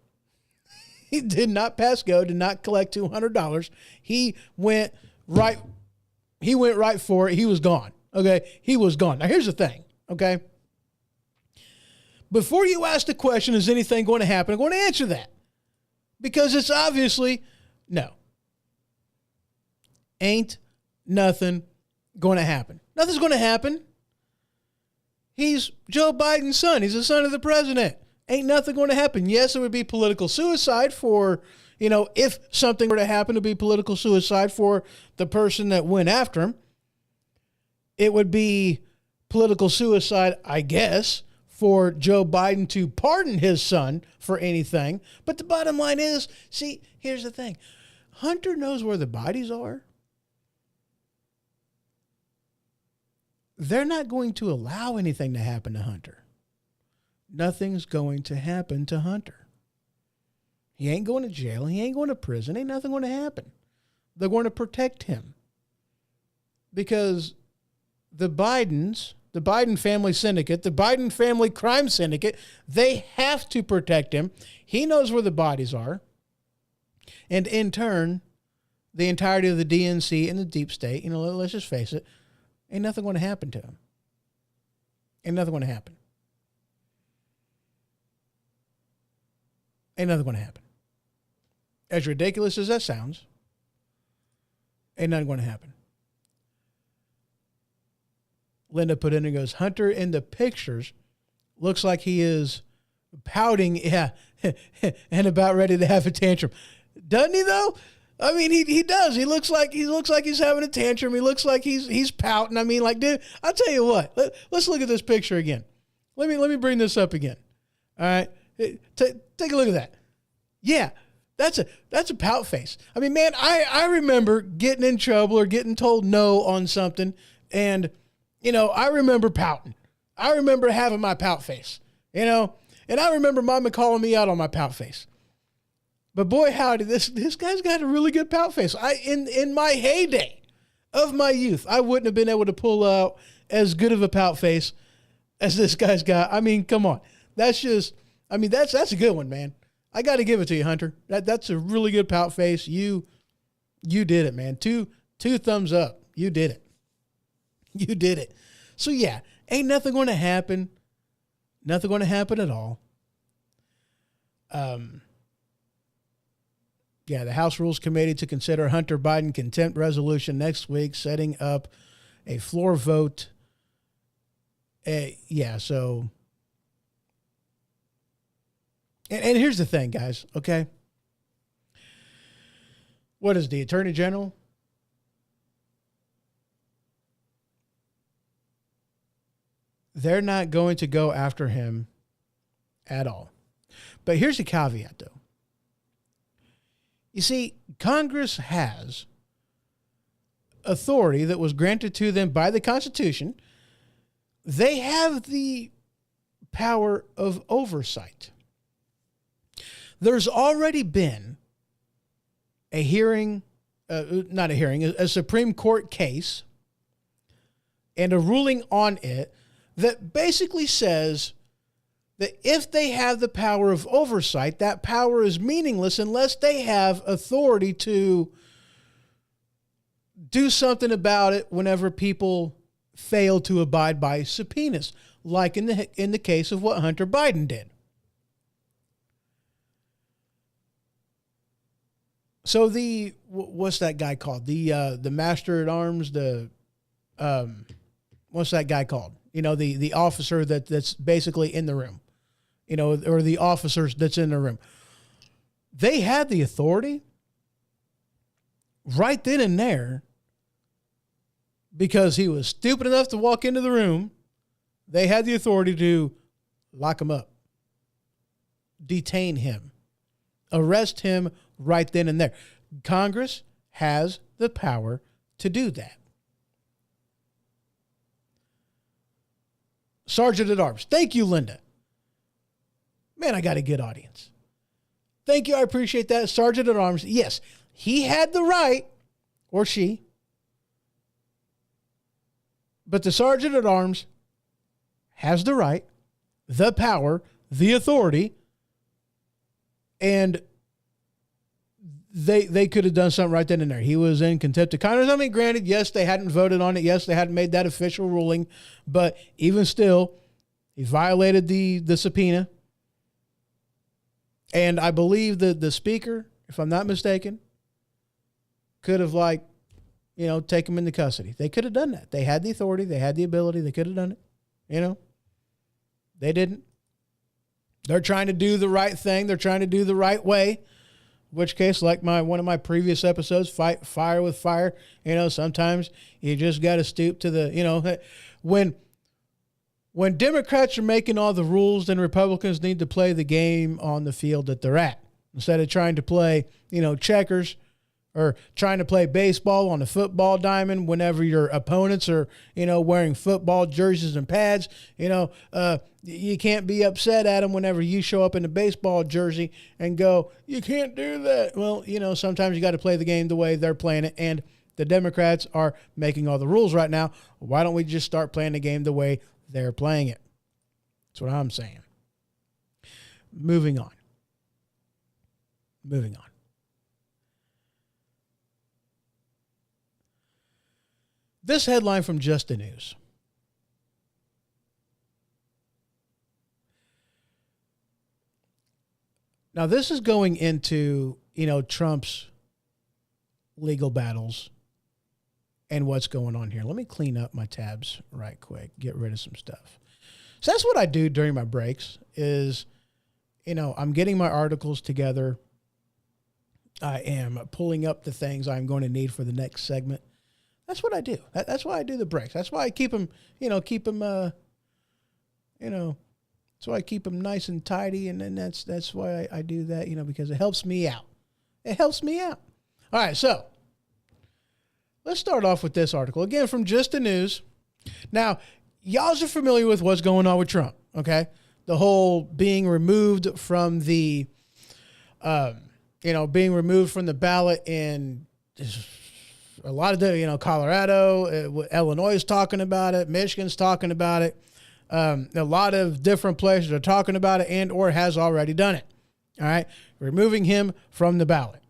He did not pass go, did not collect $200. He went right for it. He was gone. Okay, he was gone. Now, here's the thing, okay? Before you ask the question, is anything going to happen, I'm going to answer that. Because it's obviously no. Ain't nothing going to happen. Nothing's going to happen. He's Joe Biden's son. He's the son of the president. Ain't nothing going to happen. Yes, it would be political suicide for, if something were to happen, it would be political suicide for the person that went after him. It would be political suicide, I guess, for Joe Biden to pardon his son for anything. But the bottom line is, see, here's the thing. Hunter knows where the bodies are. They're not going to allow anything to happen to Hunter. Nothing's going to happen to Hunter. He ain't going to jail. He ain't going to prison. Ain't nothing going to happen. They're going to protect him. Because the Biden Family Syndicate, the Biden Family Crime Syndicate, they have to protect him. He knows where the bodies are. And in turn, the entirety of the DNC and the deep state, let's just face it, ain't nothing going to happen to him. Ain't nothing going to happen. Ain't nothing going to happen. As ridiculous as that sounds, ain't nothing going to happen. Linda put in and goes, Hunter in the pictures looks like he is pouting, and about ready to have a tantrum. Doesn't he, though? I mean, he does. He looks like he's having a tantrum. He looks like he's pouting. I mean, like, dude, I'll tell you what. Let's look at this picture again. Let me bring this up again. All right, take a look at that. Yeah, that's a pout face. I mean, man, I remember getting in trouble or getting told no on something, and I remember pouting. I remember having my pout face. And I remember Mama calling me out on my pout face. But boy, howdy, this guy's got a really good pout face. In my heyday of my youth, I wouldn't have been able to pull out as good of a pout face as this guy's got. I mean, come on. That's a good one, man. I got to give it to you, Hunter. That's a really good pout face. You did it, man. Two thumbs up. You did it. You did it. So yeah, ain't nothing going to happen. Nothing going to happen at all. Yeah, the House Rules Committee to consider Hunter Biden contempt resolution next week, setting up a floor vote. So. And here's the thing, guys, okay? What is the Attorney General? They're not going to go after him at all. But here's the caveat, though. You see, Congress has authority that was granted to them by the Constitution. They have the power of oversight. There's already been a hearing, a Supreme Court case and a ruling on it that basically says that if they have the power of oversight, that power is meaningless unless they have authority to do something about it whenever people fail to abide by subpoenas, like in the case of what Hunter Biden did. So what's that guy called? The master at arms, what's that guy called? The officer that's basically in the room, or the officers that's in the room. They had the authority right then and there because he was stupid enough to walk into the room. They had the authority to lock him up, detain him, arrest him right then and there. Congress has the power to do that. Sergeant at Arms. Thank you, Linda. Man, I got a good audience. Thank you. I appreciate that. Sergeant at Arms. Yes, he had the right, or she, but the Sergeant at Arms has the right, the power, the authority, and they could have done something right then and there. He was in contempt of Congress. I mean, granted, yes, they hadn't voted on it. Yes, they hadn't made that official ruling. But even still, he violated the subpoena. And I believe that the speaker, if I'm not mistaken, could have take him into custody. They could have done that. They had the authority. They had the ability. They could have done it. They didn't. They're trying to do the right thing. They're trying to do the right way. In which case, like one of my previous episodes, fight fire with fire. Sometimes you just got to stoop to the, when Democrats are making all the rules, then Republicans need to play the game on the field that they're at. Instead of trying to play, checkers or trying to play baseball on a football diamond whenever your opponents are, wearing football jerseys and pads. You can't be upset at them whenever you show up in a baseball jersey and go, you can't do that. Well, sometimes you got to play the game the way they're playing it. And the Democrats are making all the rules right now. Why don't we just start playing the game the way they're playing it? That's what I'm saying. Moving on. This headline from Just the News. Now, this is going into, Trump's legal battles and what's going on here. Let me clean up my tabs right quick, get rid of some stuff. So that's what I do during my breaks is, I'm getting my articles together I am pulling up the things I'm going to need for the next segment. That's what I do. That's why I do the breaks. That's why I keep them, that's why I keep them nice and tidy. And then that's why I do that, because it helps me out. It helps me out. All right. So let's start off with this article again from Just the News. Now, y'all are familiar with what's going on with Trump. Okay. The whole being removed from the, being removed from the ballot in a lot of the, Colorado, Illinois is talking about it. Michigan's talking about it. A lot of different places are talking about it and or has already done it. All right. Removing him from the ballot.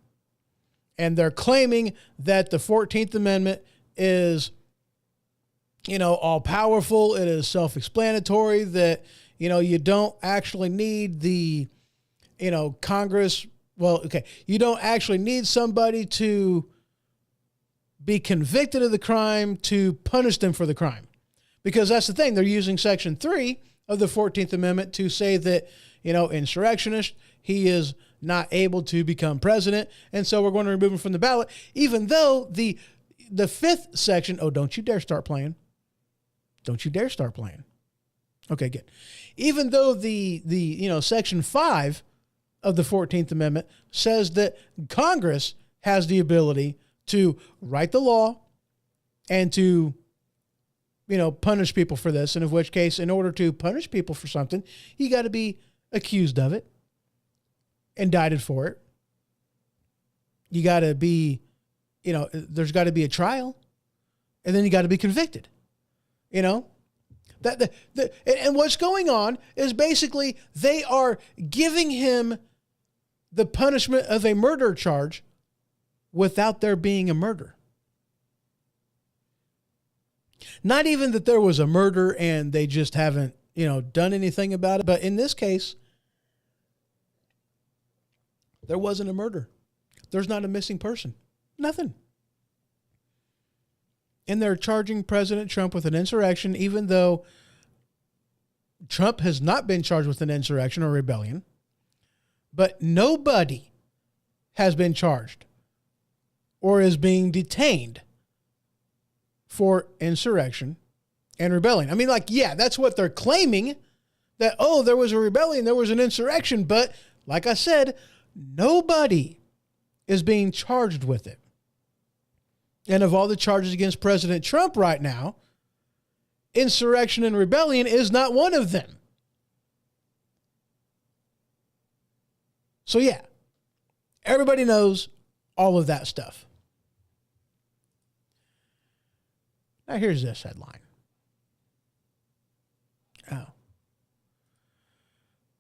And they're claiming that the 14th Amendment is, all powerful. It is self-explanatory that, you don't actually need the, Congress. Well, okay. You don't actually need somebody to be convicted of the crime to punish them for the crime. Because that's the thing. They're using Section 3 of the 14th Amendment to say that, insurrectionist, he is not able to become president. And so we're going to remove him from the ballot, even though the fifth section, don't you dare start playing. Don't you dare start playing. Okay, good. Even though the Section 5 of the 14th Amendment says that Congress has the ability to write the law and to, punish people for this. And in which case, in order to punish people for something, you got to be accused of it, indicted for it. You got to be, there's got to be a trial, and then you got to be convicted. And what's going on is basically they are giving him the punishment of a murder charge without there being a murder. Not even that there was a murder and they just haven't, done anything about it. But in this case, there wasn't a murder. There's not a missing person. Nothing. And they're charging President Trump with an insurrection, even though Trump has not been charged with an insurrection or rebellion. But nobody has been charged or is being detained for insurrection and rebellion. I mean, that's what they're claiming, that, there was a rebellion, there was an insurrection. But like I said, nobody is being charged with it. And of all the charges against President Trump right now, insurrection and rebellion is not one of them. So yeah, everybody knows all of that stuff. Now here's this headline.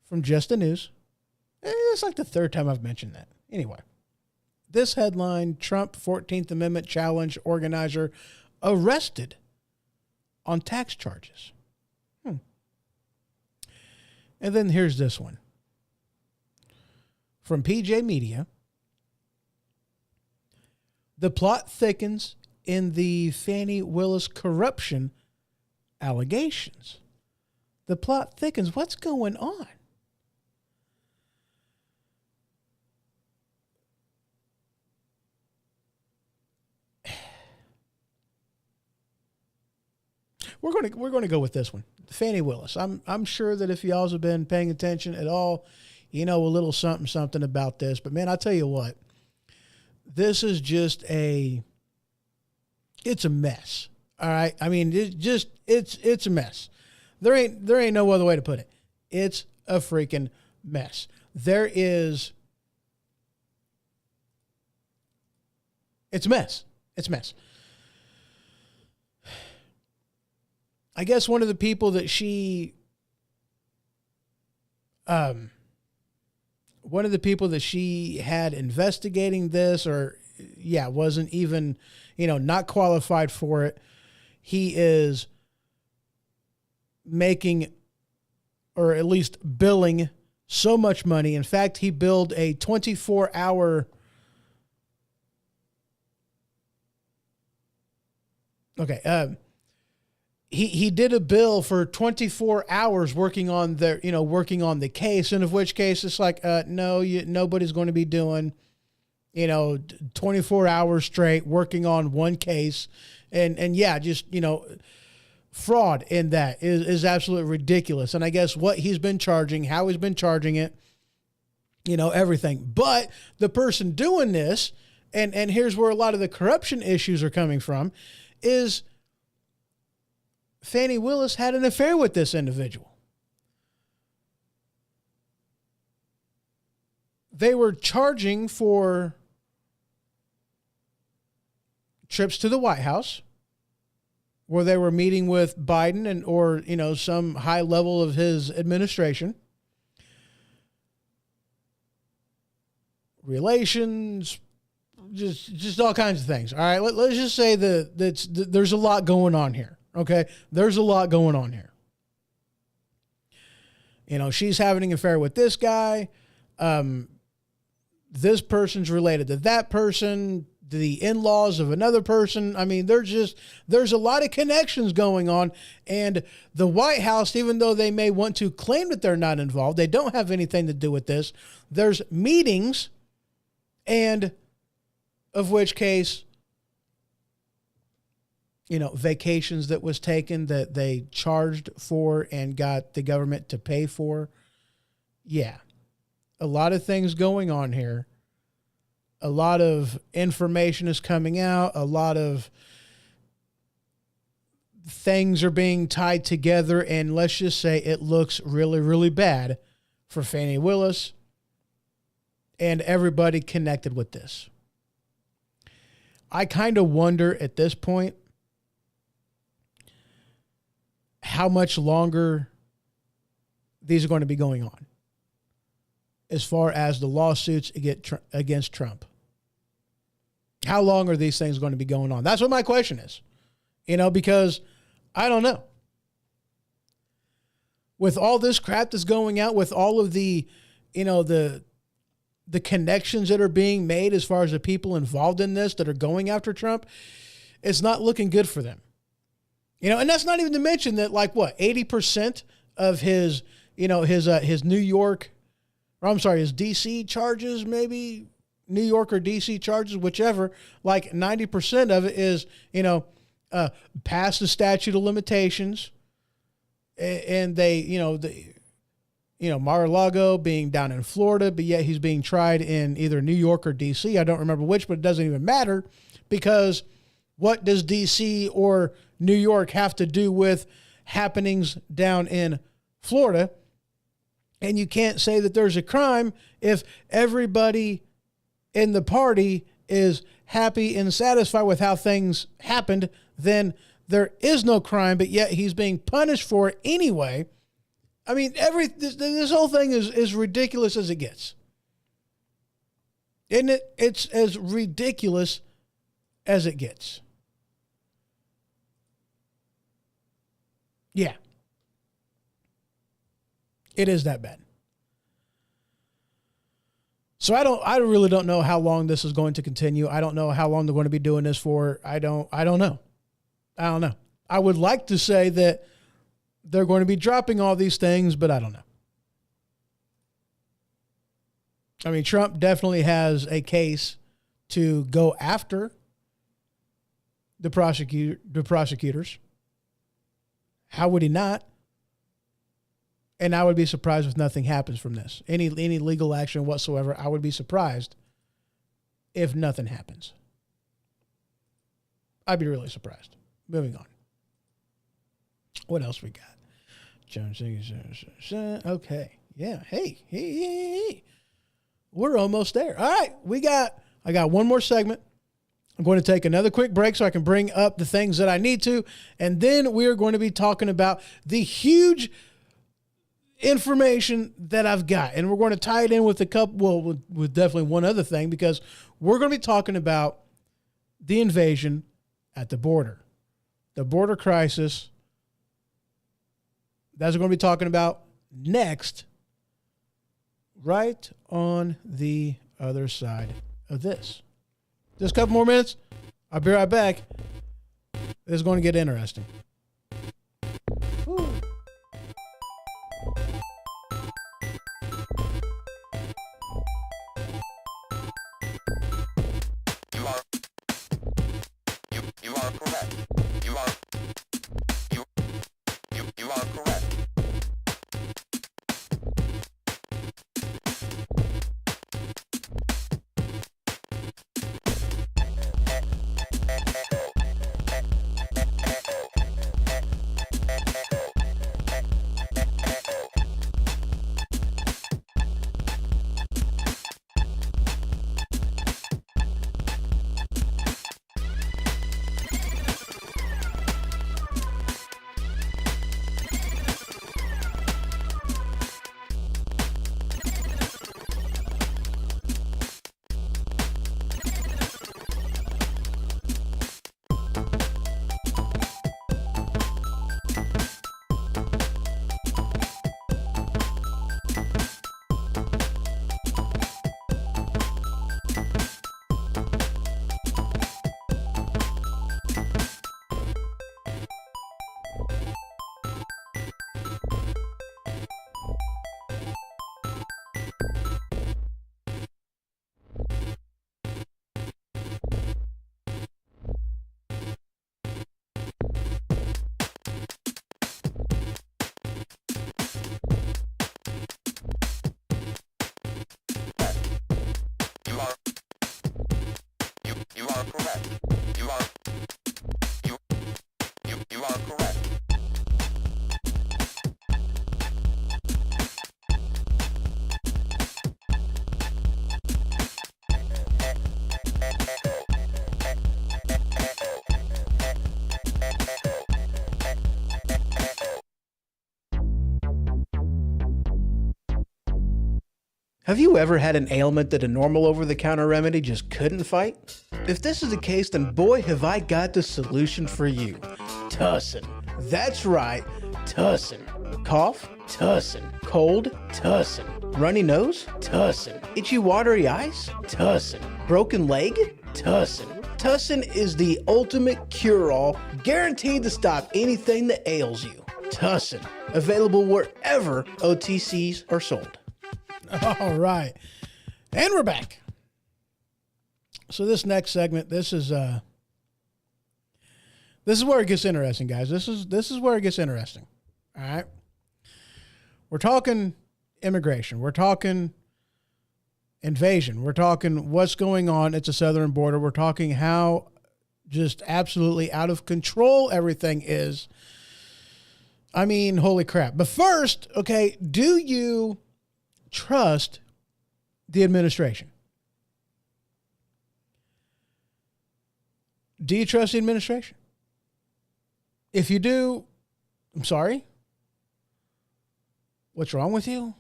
From Just the News. It's like the third time I've mentioned that. Anyway, this headline, Trump 14th Amendment challenge organizer arrested on tax charges. And then here's this one. From PJ Media. The plot thickens in the Fani Willis corruption allegations. The plot thickens. What's going on? We're going to go with this one, Fani Willis. I'm sure that if y'all have been paying attention at all, a little something about this. But man, I'll tell you what, this is just it's a mess. All right, I mean, it's a mess. There ain't no other way to put it. It's a freaking mess. It's a mess. It's a mess. I guess one of the people that she had investigating this, wasn't even, not qualified for it. He is making, or at least billing, so much money. In fact, he billed a 24-hour. Okay. He did a bill for 24 hours working on the case, and of which case it's like, no, nobody's going to be doing, 24 hours straight working on one case. And yeah, just, fraud in that is absolutely ridiculous. And I guess what he's been charging, how he's been charging it, everything. But the person doing this, and here's where a lot of the corruption issues are coming from, is Fani Willis had an affair with this individual. They were charging for trips to the White House, where they were meeting with Biden or some high level of his administration. Relations, just all kinds of things. All right, let's just say that there's a lot going on here. Okay, there's a lot going on here. She's having an affair with this guy. This person's related to that person, the in-laws of another person. I mean, there's a lot of connections going on. And the White House, even though they may want to claim that they're not involved, they don't have anything to do with this. There's meetings, and of which case, vacations that was taken that they charged for and got the government to pay for. Yeah. A lot of things going on here. A lot of information is coming out. A lot of things are being tied together. And let's just say it looks really, really bad for Fani Willis and everybody connected with this. I kind of wonder at this point how much longer these are going to be going on as far as the lawsuits against Trump. How long are these things going to be going on? That's what my question is, because I don't know. With all this crap that's going out, with all of the connections that are being made as far as the people involved in this that are going after Trump, it's not looking good for them. And that's not even to mention that 80% of his New York, his DC charges, maybe New York or DC charges, whichever, 90% of it is, past the statute of limitations. And they, Mar-a-Lago being down in Florida, but yet he's being tried in either New York or DC. I don't remember which, but it doesn't even matter, because what does DC or New York have to do with happenings down in Florida? And you can't say that there's a crime if everybody in the party is happy and satisfied with how things happened. Then there is no crime, but yet he's being punished for it anyway. I mean, this whole thing is ridiculous as it gets. Isn't it? It's as ridiculous as it gets. Yeah. It is that bad. So I really don't know how long this is going to continue. I don't know how long they're going to be doing this for. I don't know. I would like to say that they're going to be dropping all these things, but I don't know. I mean, Trump definitely has a case to go after the prosecutors. How would he not? And I would be surprised if nothing happens from this. Any legal action whatsoever, I would be surprised if nothing happens. I'd be really surprised. Moving on. What else we got? Okay. Yeah. Hey. We're almost there. All right. I got one more segment. I'm going to take another quick break so I can bring up the things that I need to. And then we are going to be talking about the huge information that I've got. And we're going to tie it in with with definitely one other thing, because we're going to be talking about the invasion at the border, the border crisis. That's what we're going to be talking about next, right on the other side of this. Just a couple more minutes. I'll be right back. This is going to get interesting. Woo. correct. You are correct. You are correct. You are correct. Have you ever had an ailment that a normal over-the-counter remedy just couldn't fight? If this is the case, then boy, have I got the solution for you. Tussin. That's right, Tussin. Cough? Tussin. Cold? Tussin. Runny nose? Tussin. Itchy watery eyes? Tussin. Broken leg? Tussin. Tussin is the ultimate cure-all, guaranteed to stop anything that ails you. Tussin. Available wherever OTCs are sold. All right. And we're back. So this next segment, this is where it gets interesting, guys. This is where it gets interesting. All right. We're talking immigration. We're talking invasion. We're talking what's going on at the southern border. We're talking how just absolutely out of control everything is. I mean, holy crap. But first, okay, do you trust the administration? Do you trust the administration? If you do, I'm sorry. What's wrong with you?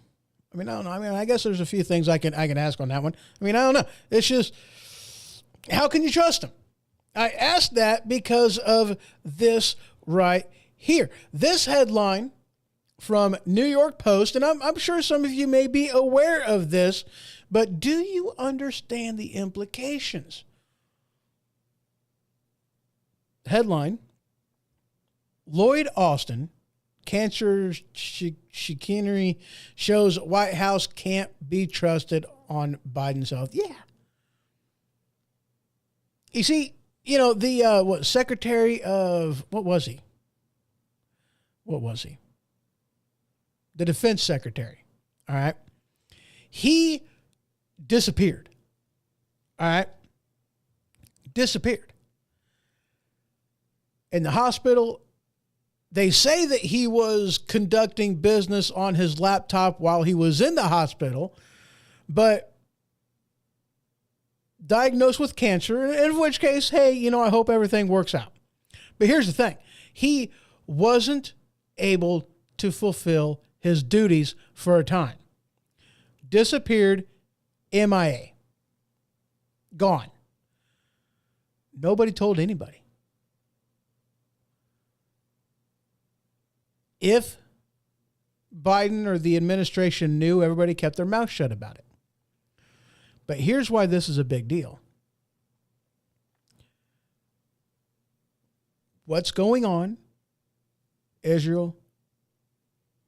I mean, I don't know. I mean, I guess there's a few things I can ask on that one. I mean, I don't know. It's just, how can you trust them? I asked that because of this right here. This headline from New York Post, and I'm sure some of you may be aware of this, but do you understand the implications? Headline: Lloyd Austin, cancer chicanery shows White House can't be trusted on Biden's health. Yeah. You see, the Secretary of, what was he? The Defense Secretary. All right. He disappeared. All right. Disappeared. In the hospital, they say that he was conducting business on his laptop while he was in the hospital, but diagnosed with cancer, in which case, hey, I hope everything works out. But here's the thing. He wasn't able to fulfill his duties for a time. Disappeared, MIA. Gone. Nobody told anybody. If Biden or the administration knew, everybody kept their mouth shut about it. But here's why this is a big deal. What's going on, Israel,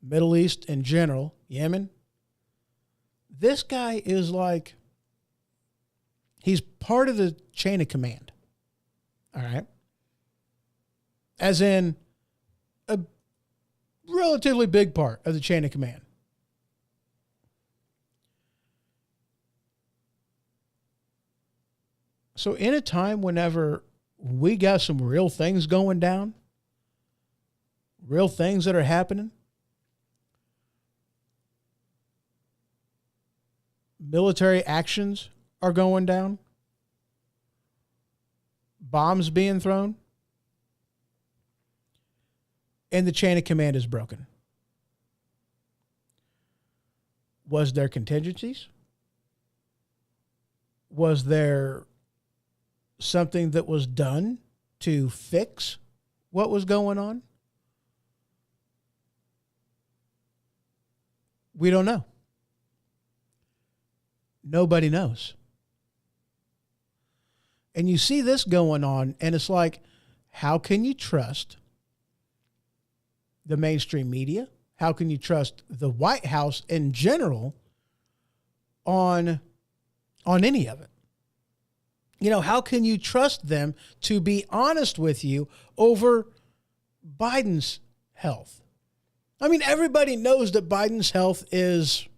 Middle East in general, Yemen, this guy is like, he's part of the chain of command. All right. as in a relatively big part of the chain of command. So in a time whenever we got some real things going down, real things that are happening, military actions are going down, bombs being thrown, and the chain of command is broken. Was there contingencies? Was there something that was done to fix what was going on? We don't know. Nobody knows. And you see this going on, and it's like, how can you trust the mainstream media? How can you trust the White House in general on any of it? You know, how can you trust them to be honest with you over Biden's health? I mean, everybody knows that Biden's health is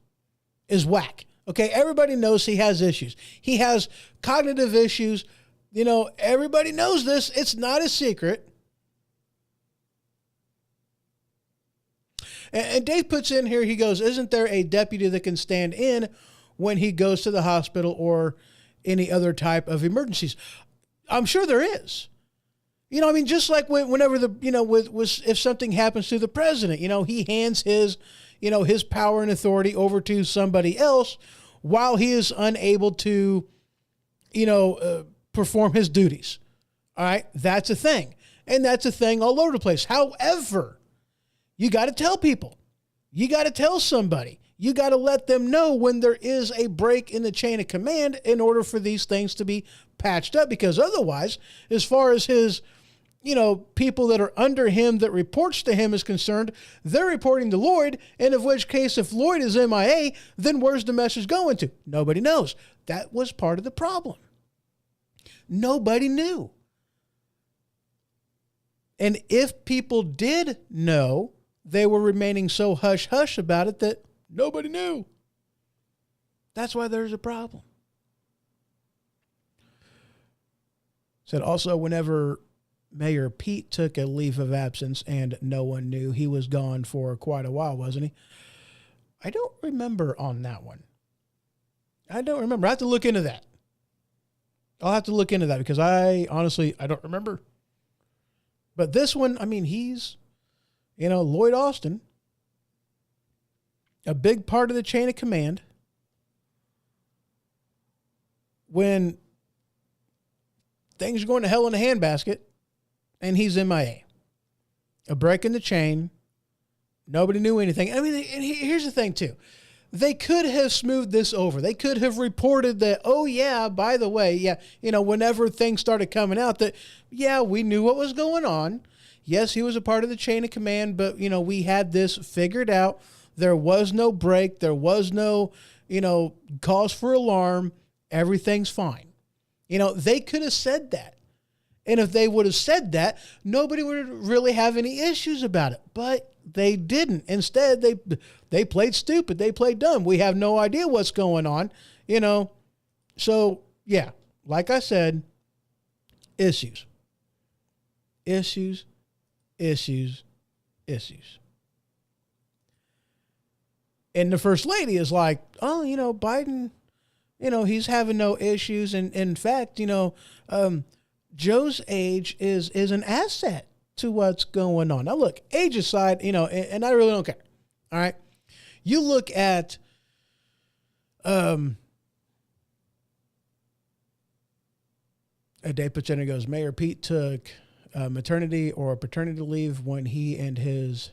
whack. Okay, everybody knows he has issues. He has cognitive issues. You know, everybody knows this. It's not a secret. And Dave puts in here, he goes, isn't there a deputy that can stand in when he goes to the hospital or any other type of emergencies? I'm sure there is. You know, I mean, just like whenever if something happens to the president, you know, he hands his power and authority over to somebody else while he is unable to, perform his duties. All right. That's a thing. And that's a thing all over the place. However, you got to tell people, you got to tell somebody, you got to let them know when there is a break in the chain of command in order for these things to be patched up. Because otherwise, as far as his, people that are under him that reports to him is concerned, they're reporting to Lloyd. And of which case, if Lloyd is MIA, then where's the message going to? Nobody knows. That was part of the problem. Nobody knew. And if people did know, they were remaining so hush-hush about it that nobody knew. That's why there's a problem. Said also, whenever Mayor Pete took a leave of absence and no one knew, he was gone for quite a while, wasn't he? I don't remember on that one. I don't remember. I have to look into that. I'll have to look into that because I don't remember. But this one, I mean, he's, Lloyd Austin, a big part of the chain of command. When things are going to hell in a handbasket and he's MIA. A break in the chain. Nobody knew anything. I mean, and here's the thing too. They could have smoothed this over. They could have reported that, oh yeah, by the way, whenever things started coming out that, yeah, we knew what was going on. Yes, he was a part of the chain of command, but, we had this figured out. There was no break. There was no, cause for alarm. Everything's fine. They could have said that. And if they would have said that, nobody would really have any issues about it. But they didn't. Instead, they played stupid. They played dumb. We have no idea what's going on, So, yeah, like I said, issues. Issues, issues, issues. And the First Lady is like, oh, Biden, he's having no issues. And in fact, Joe's age is an asset to what's going on. Now, look, age aside, and I really don't care. All right. You look at, a Dave Pacino goes, Mayor Pete took maternity or paternity leave when he and his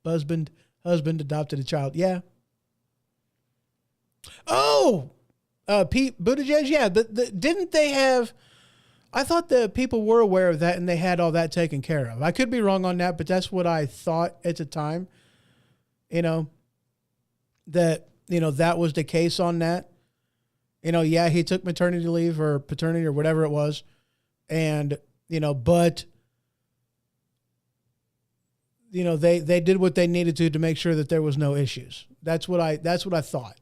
husband adopted a child. Yeah. Oh, Pete Buttigieg. Yeah. Didn't they have, I thought the people were aware of that and they had all that taken care of. I could be wrong on that, but that's what I thought at the time, that was the case on that. Yeah, he took maternity leave or paternity or whatever it was. And, but they did what they needed to make sure that there was no issues. That's what I thought.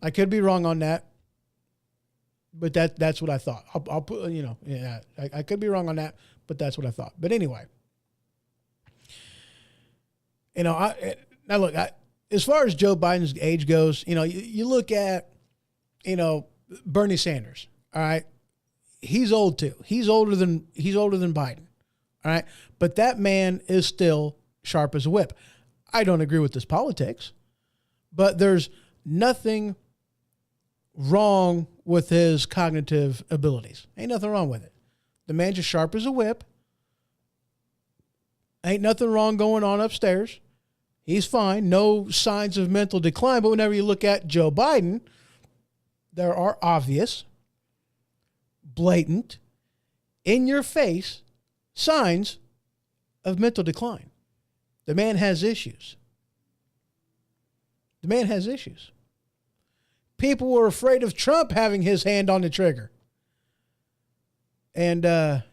I could be wrong on that, but that's what I thought. I'll put, I could be wrong on that, but that's what I thought. But anyway, now look, as far as Joe Biden's age goes, you look at, Bernie Sanders. All right. He's old too. He's older than Biden. All right. But that man is still sharp as a whip. I don't agree with his politics, but there's nothing wrong with his cognitive abilities. Ain't nothing wrong with it. The man's just sharp as a whip. Ain't nothing wrong going on upstairs. He's fine. No signs of mental decline. But whenever you look at Joe Biden, there are obvious, blatant, in your face signs of mental decline. The man has issues. The man has issues. People were afraid of Trump having his hand on the trigger. And they're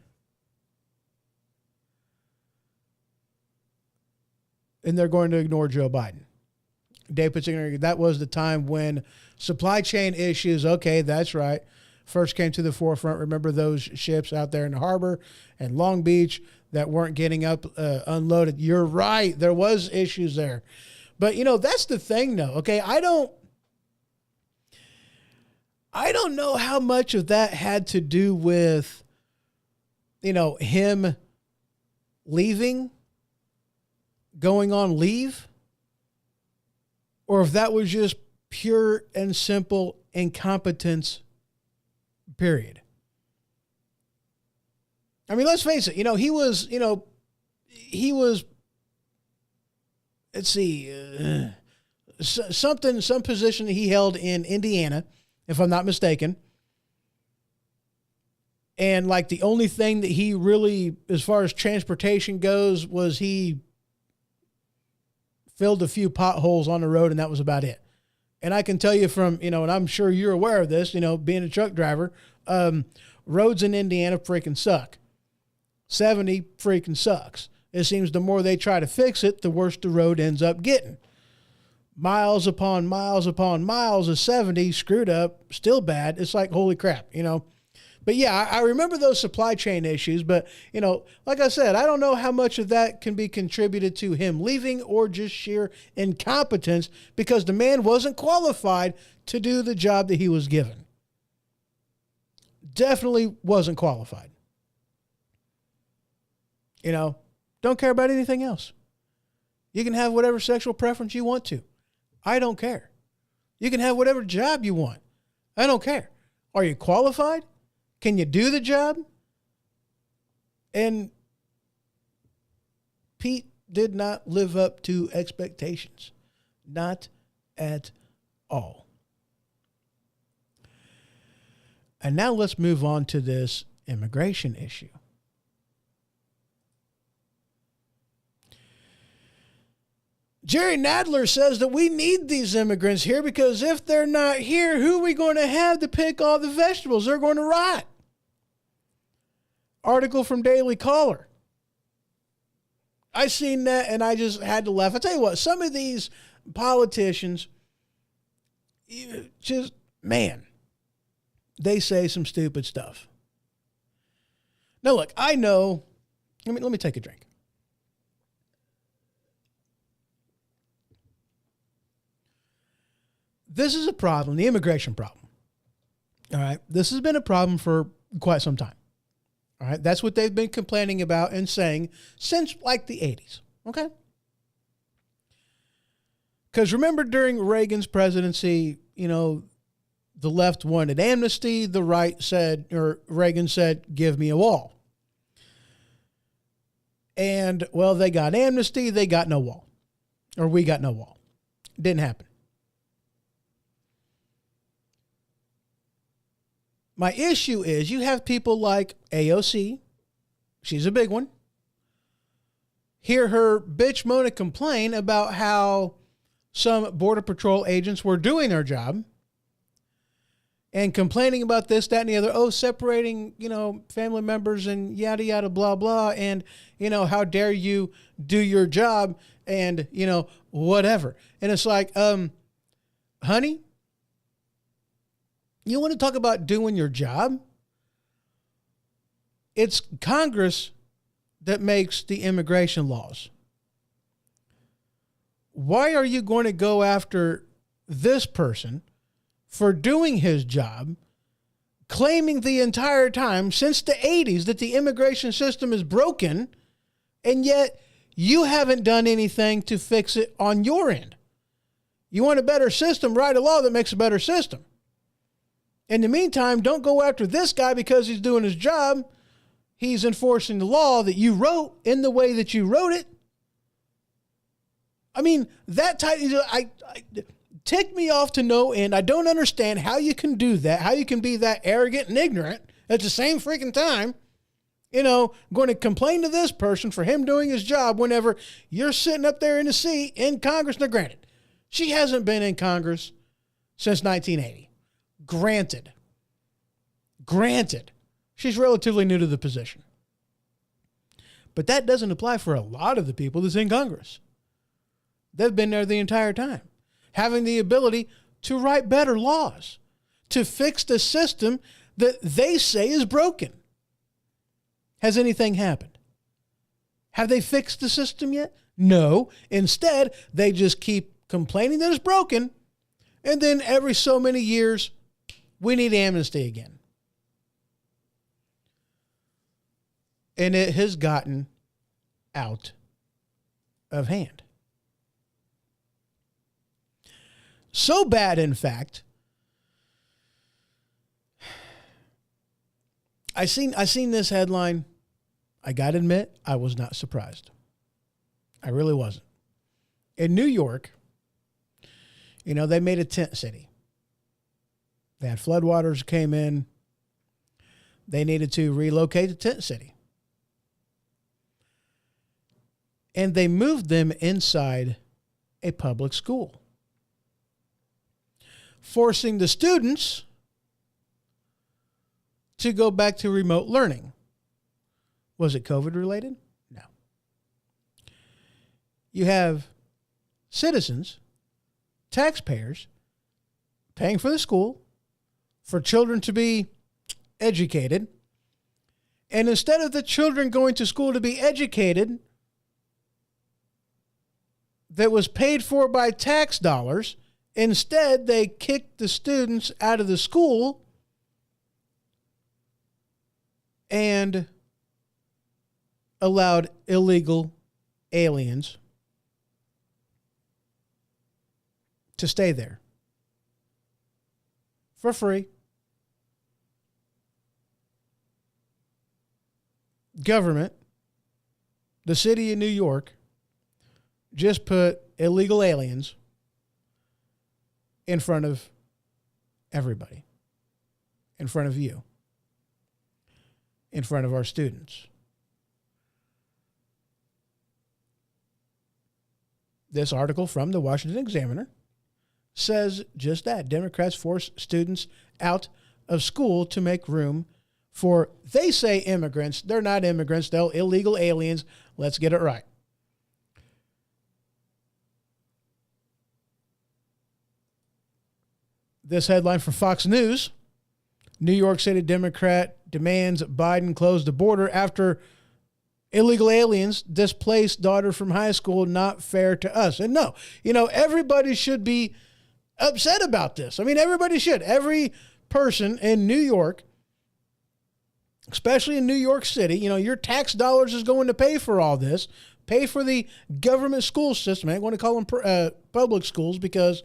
going to ignore Joe Biden. Dave Pitzinger, that was the time when supply chain issues, okay, that's right, first came to the forefront. Remember those ships out there in the harbor and Long Beach that weren't getting unloaded? You're right. There was issues there. But, that's the thing, though. Okay, I don't know how much of that had to do with, him leaving, going on leave, or if that was just pure and simple incompetence, period. I mean, let's face it, he was, let's see, some position he held in Indiana, if I'm not mistaken. And like the only thing that he really, as far as transportation goes, was he filled a few potholes on the road, and that was about it. And I can tell you from, and I'm sure you're aware of this, being a truck driver, roads in Indiana freaking suck. 70 freaking sucks. It seems the more they try to fix it, the worse the road ends up getting. Miles upon miles upon miles of 70 screwed up, still bad. It's like, holy crap, But yeah, I remember those supply chain issues, but, like I said, I don't know how much of that can be contributed to him leaving or just sheer incompetence, because the man wasn't qualified to do the job that he was given. Definitely wasn't qualified. Don't care about anything else. You can have whatever sexual preference you want to. I don't care. You can have whatever job you want. I don't care. Are you qualified? Can you do the job? And Pete did not live up to expectations. Not at all. And now let's move on to this immigration issue. Jerry Nadler says that we need these immigrants here because if they're not here, who are we going to have to pick all the vegetables? They're going to rot. Article from Daily Caller. I seen that and I just had to laugh. I tell you what, some of these politicians, just, man, they say some stupid stuff. Now look, I know, let me take a drink. This is a problem, the immigration problem. All right. This has been a problem for quite some time. All right. That's what they've been complaining about and saying since like the 80s. Okay. Because remember during Reagan's presidency, the left wanted amnesty. The right said, or Reagan said, give me a wall. And well, they got amnesty. They got no wall, or we got no wall. Didn't happen. My issue is you have people like AOC. She's a big one. Hear her bitch, moan, and complain about how some Border Patrol agents were doing their job. and complaining about this, that, and the other. Oh, separating, family members and yada, yada, blah, blah. And, how dare you do your job and, whatever. And it's like, honey, you want to talk about doing your job? It's Congress that makes the immigration laws. Why are you going to go after this person for doing his job, claiming the entire time since the 80s that the immigration system is broken, and yet you haven't done anything to fix it on your end? You want a better system, write a law that makes a better system. In the meantime, don't go after this guy because he's doing his job. He's enforcing the law that you wrote in the way that you wrote it. I mean, that type, tick me off to no end. I don't understand how you can do that, how you can be that arrogant and ignorant at the same freaking time, going to complain to this person for him doing his job whenever you're sitting up there in the seat in Congress. Now, granted, she hasn't been in Congress since 1980. Granted. She's relatively new to the position. But that doesn't apply for a lot of the people that's in Congress. They've been there the entire time, having the ability to write better laws, to fix the system that they say is broken. Has anything happened? Have they fixed the system yet? No. Instead, they just keep complaining that it's broken, and then every so many years, we need amnesty again. And it has gotten out of hand. So bad, in fact, I seen this headline. I got to admit, I was not surprised. I really wasn't. In New York, they made a tent city. They had floodwaters came in. They needed to relocate the tent city. And they moved them inside a public school, forcing the students to go back to remote learning. Was it COVID related? No. You have citizens, taxpayers, paying for the school, for children to be educated. And instead of the children going to school to be educated, that was paid for by tax dollars, instead they kicked the students out of the school and allowed illegal aliens to stay there for free. Government, the city of New York, just put illegal aliens in front of everybody, in front of you, in front of our students. This article from the Washington Examiner says just that. Democrats force students out of school to make room for, they say, immigrants. They're not immigrants. They're illegal aliens. Let's get it right. This headline from Fox News: New York City Democrat demands Biden close the border after illegal aliens displaced daughter from high school. Not fair to us. And no, everybody should be upset about this. I mean, everybody should. Every person in New York, especially in New York City, your tax dollars is going to pay for all this, pay for the government school system. I ain't going to call them public schools because,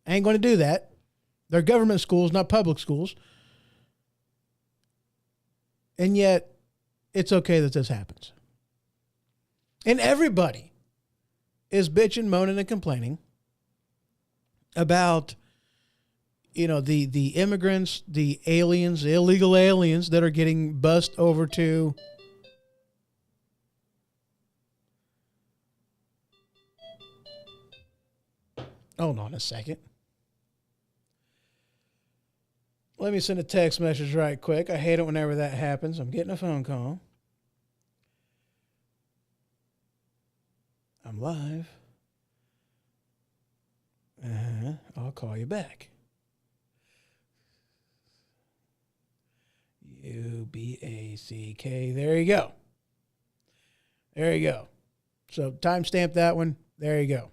I ain't going to do that. They're government schools, not public schools. And yet, it's okay that this happens. And everybody is bitching, moaning, and complaining about, the immigrants, the aliens, the illegal aliens that are getting bussed over to hold on a second. Let me send a text message right quick. I hate it whenever that happens. I'm getting a phone call. I'm live. I'll call you back. UBACK. There you go. There you go. So timestamp that one. There you go.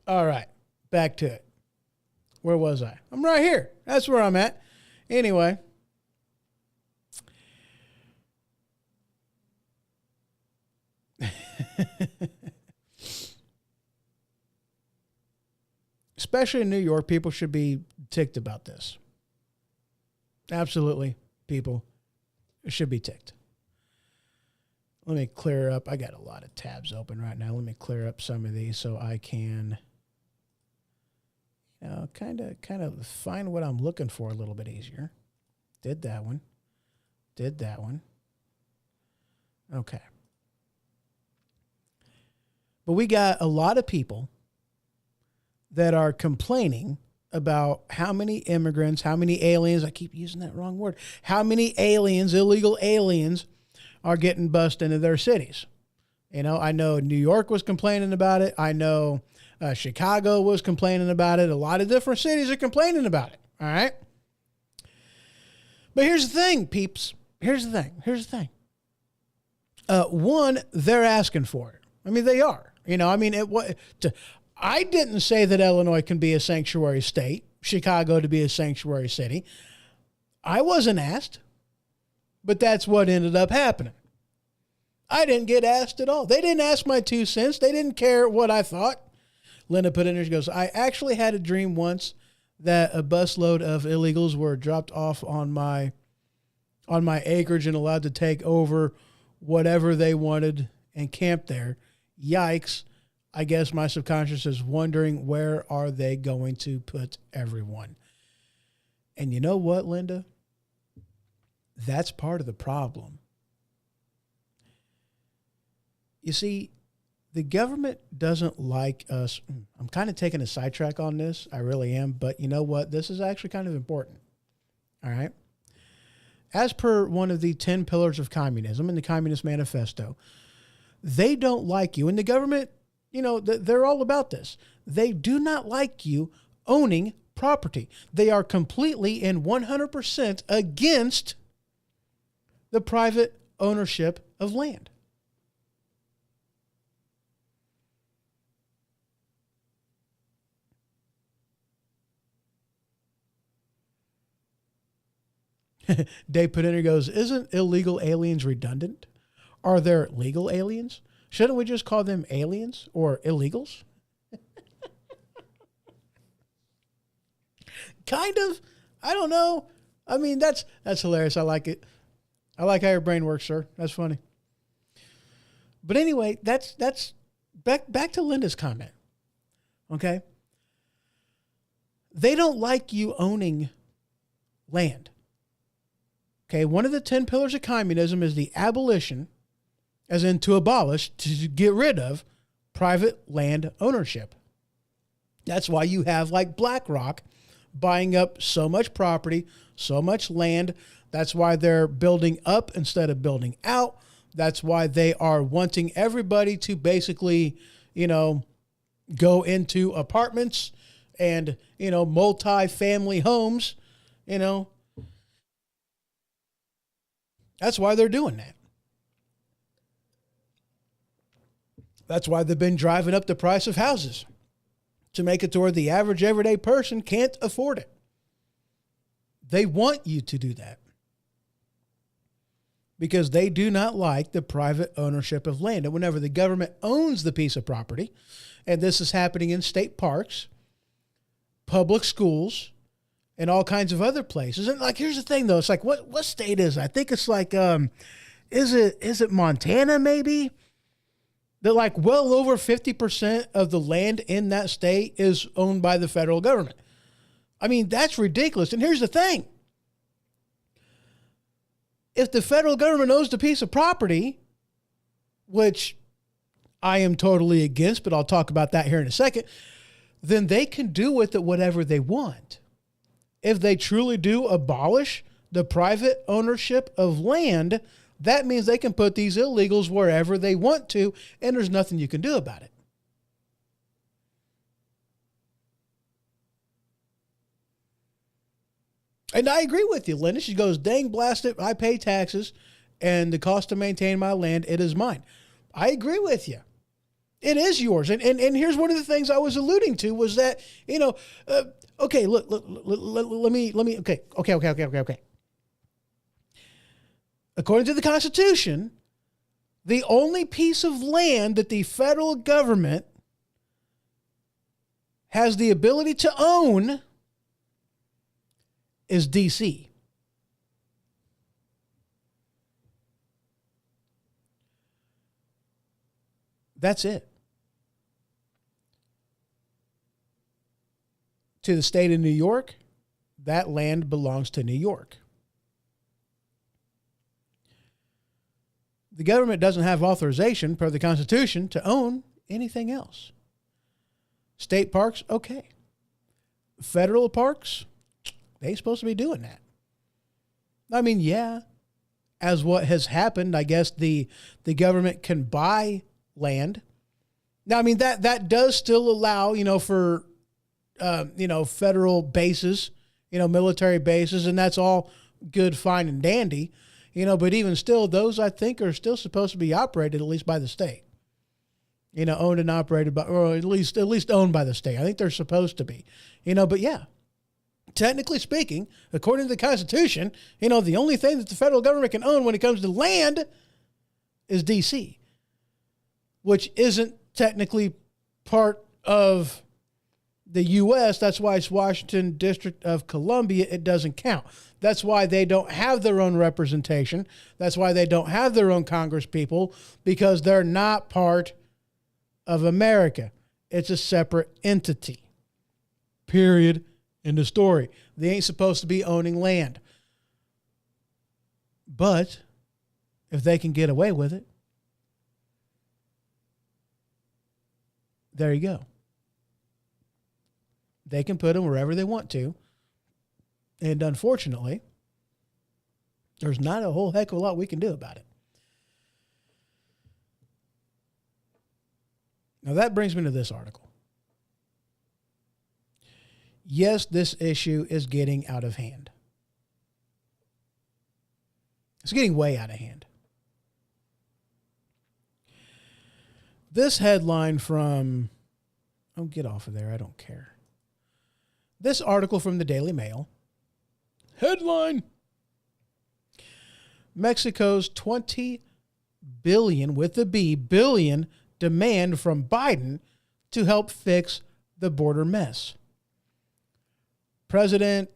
All right. Back to it. Where was I? I'm right here. That's where I'm at. Anyway. Especially in New York, people should be ticked about this. Absolutely, people should be ticked. Let me clear up. I got a lot of tabs open right now. Let me clear up some of these so I can, kind of find what I'm looking for a little bit easier. Did that one. Did that one. Okay. But we got a lot of people that are complaining about how many immigrants, how many aliens, I keep using that wrong word, how many aliens, illegal aliens, are getting bussed into their cities. I know New York was complaining about it. I know Chicago was complaining about it. A lot of different cities are complaining about it. All right. But here's the thing, peeps. Here's the thing. One, they're asking for it. I mean, they are. I didn't say that Illinois can be a sanctuary state, Chicago to be a sanctuary city. I wasn't asked, but that's what ended up happening. I didn't get asked at all. They didn't ask my 2 cents. They didn't care what I thought. Linda put in there, she goes, I actually had a dream once that a busload of illegals were dropped off on my acreage and allowed to take over whatever they wanted and camp there. Yikes. I guess my subconscious is wondering, where are they going to put everyone? And you know what, Linda? That's part of the problem. You see, the government doesn't like us. I'm kind of taking a sidetrack on this. I really am. But you know what? This is actually kind of important. All right. As per one of the 10 pillars of communism in the Communist Manifesto, they don't like you. And the government, they're all about this. They do not like you owning property. They are completely and 100% against the private ownership of land. Dave put in here, goes, isn't illegal aliens redundant? Are there legal aliens? Shouldn't we just call them aliens or illegals? Kind of. I don't know. I mean, that's hilarious. I like it. I like how your brain works, sir. That's funny. But anyway, that's back to Linda's comment. Okay? They don't like you owning land. Okay, one of the 10 pillars of communism is the abolition, as in to abolish, to get rid of private land ownership. That's why you have like BlackRock buying up so much property, so much land. That's why they're building up instead of building out. That's why they are wanting everybody to basically, go into apartments and, multi-family homes, That's why they're doing that. That's why they've been driving up the price of houses to make it to where the average everyday person can't afford it. They want you to do that because they do not like the private ownership of land. And whenever the government owns the piece of property, and this is happening in state parks, public schools, and all kinds of other places. And here's the thing though. It's like, what state is it? I think it's like, is it Montana maybe? That well over 50% of the land in that state is owned by the federal government. I mean, that's ridiculous. And here's the thing. If the federal government owns the piece of property, which I am totally against, but I'll talk about that here in a second, then they can do with it whatever they want. If they truly do abolish the private ownership of land, that means they can put these illegals wherever they want to, and there's nothing you can do about it. And I agree with you, Linda. She goes, dang blast it, I pay taxes, and the cost to maintain my land, it is mine. I agree with you. It is yours. And here's one of the things I was alluding to was that, okay, look, let me, okay. According to the Constitution, the only piece of land that the federal government has the ability to own is D.C. That's it. To the state of New York, that land belongs to New York. The government doesn't have authorization per the Constitution to own anything else. State parks, okay. Federal parks, they're supposed to be doing that. I mean, yeah, as what has happened, I guess the government can buy land. Now, I mean, that does still allow, for, federal bases, military bases, and that's all good, fine, and dandy. But even still, those I think are still supposed to be operated at least by the state. Owned and operated by, or at least owned by the state. I think they're supposed to be. But yeah, technically speaking, according to the Constitution, the only thing that the federal government can own when it comes to land is D.C., which isn't technically part of the U.S. That's why it's Washington District of Columbia. It doesn't count. That's why they don't have their own representation. That's why they don't have their own Congress people, because they're not part of America. It's a separate entity. Period. End of story. They ain't supposed to be owning land. But if they can get away with it, there you go. They can put them wherever they want to. And unfortunately, there's not a whole heck of a lot we can do about it. Now that brings me to this article. Yes, this issue is getting out of hand. It's getting way out of hand. This headline from, oh, get off of there. I don't care. This article from the Daily Mail. Headline: Mexico's 20 billion, with a B, billion demand from Biden to help fix the border mess. President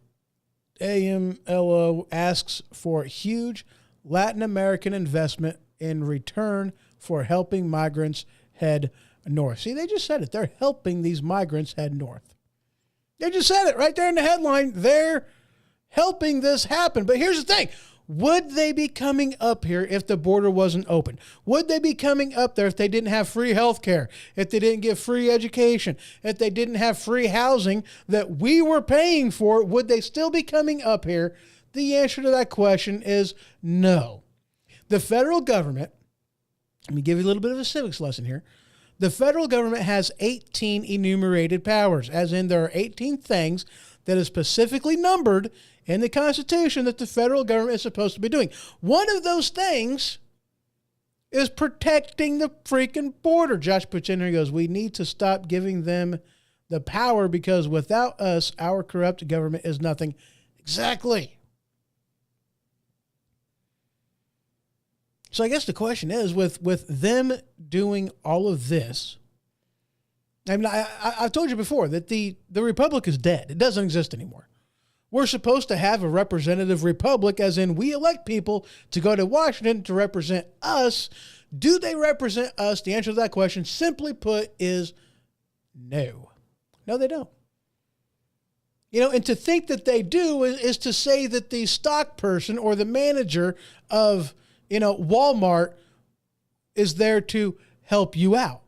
AMLO asks for huge Latin American investment in return for helping migrants head north. See, they just said it. They're helping these migrants head north. They just said it right there in the headline. They're helping this happen. But here's the thing. Would they be coming up here if the border wasn't open? Would they be coming up there if they didn't have free health care, if they didn't get free education, if they didn't have free housing that we were paying for? Would they still be coming up here? The answer to that question is no. The federal government, let me give you a little bit of a civics lesson here. The federal government has 18 enumerated powers, as in there are 18 things that is specifically numbered in the Constitution that the federal government is supposed to be doing. One of those things is protecting the freaking border. Josh puts in here, he goes, we need to stop giving them the power because without us, our corrupt government is nothing. Exactly. So I guess the question is, with them doing all of this, I mean, I've told you before that the republic is dead. It doesn't exist anymore. We're supposed to have a representative republic, as in we elect people to go to Washington to represent us. Do they represent us? The answer to that question, simply put, is no. No, they don't. And to think that they do is to say that the stock person or the manager of Walmart is there to help you out.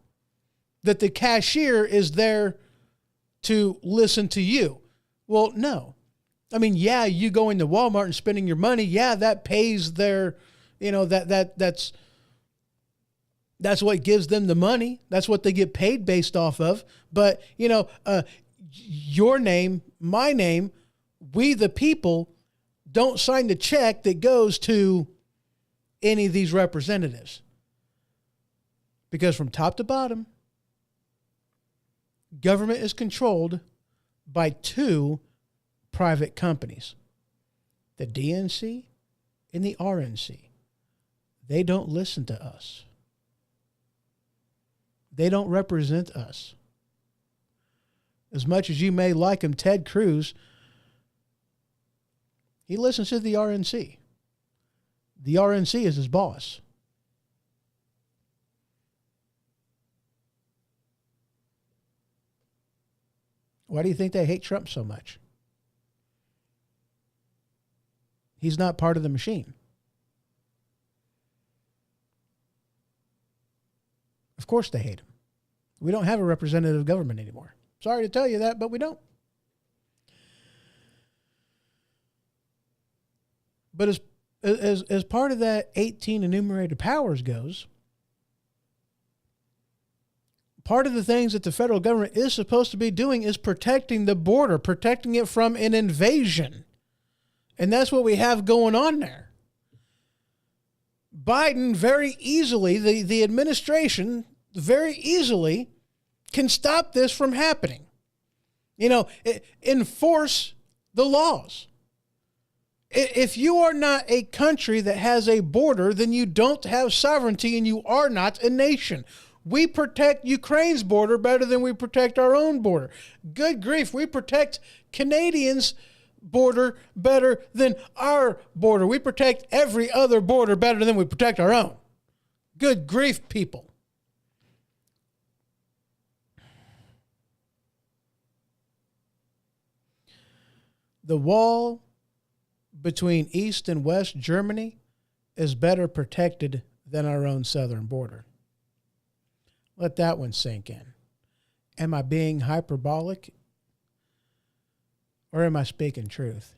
That the cashier is there to listen to you. Well, no. I mean, yeah, you going to Walmart and spending your money. Yeah, that pays their, that's what gives them the money. That's what they get paid based off of. But, your name, my name, we the people don't sign the check that goes to any of these representatives. Because from top to bottom, government is controlled by two private companies, the DNC and the RNC. They don't listen to us. They don't represent us. As much as you may like him, Ted Cruz, he listens to the RNC. The RNC is his boss. Why do you think they hate Trump so much? He's not part of the machine. Of course they hate him. We don't have a representative government anymore. Sorry to tell you that, but we don't. But as part of that 18 enumerated powers goes, part of the things that the federal government is supposed to be doing is protecting the border, protecting it from an invasion. And that's what we have going on there. Biden very easily, the administration very easily can stop this from happening. Enforce the laws. If you are not a country that has a border, then you don't have sovereignty and you are not a nation. We protect Ukraine's border better than we protect our own border. Good grief, we protect Canadians' border better than our border. We protect every other border better than we protect our own. Good grief, people. The wall between East and West Germany is better protected than our own southern border. Let that one sink in. Am I being hyperbolic? Or am I speaking truth?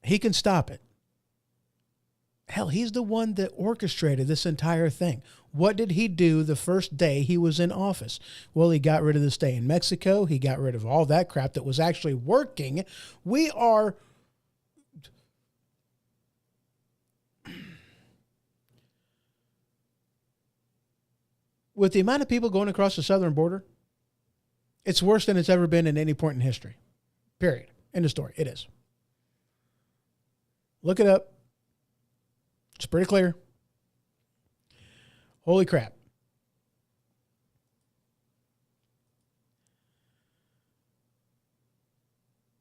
He can stop it. Hell, he's the one that orchestrated this entire thing. What did he do the first day he was in office? Well, he got rid of the stay in Mexico. He got rid of all that crap that was actually working. We are... With the amount of people going across the southern border, it's worse than it's ever been in any point in history. Period. End of story. It is. Look it up. It's pretty clear. Holy crap.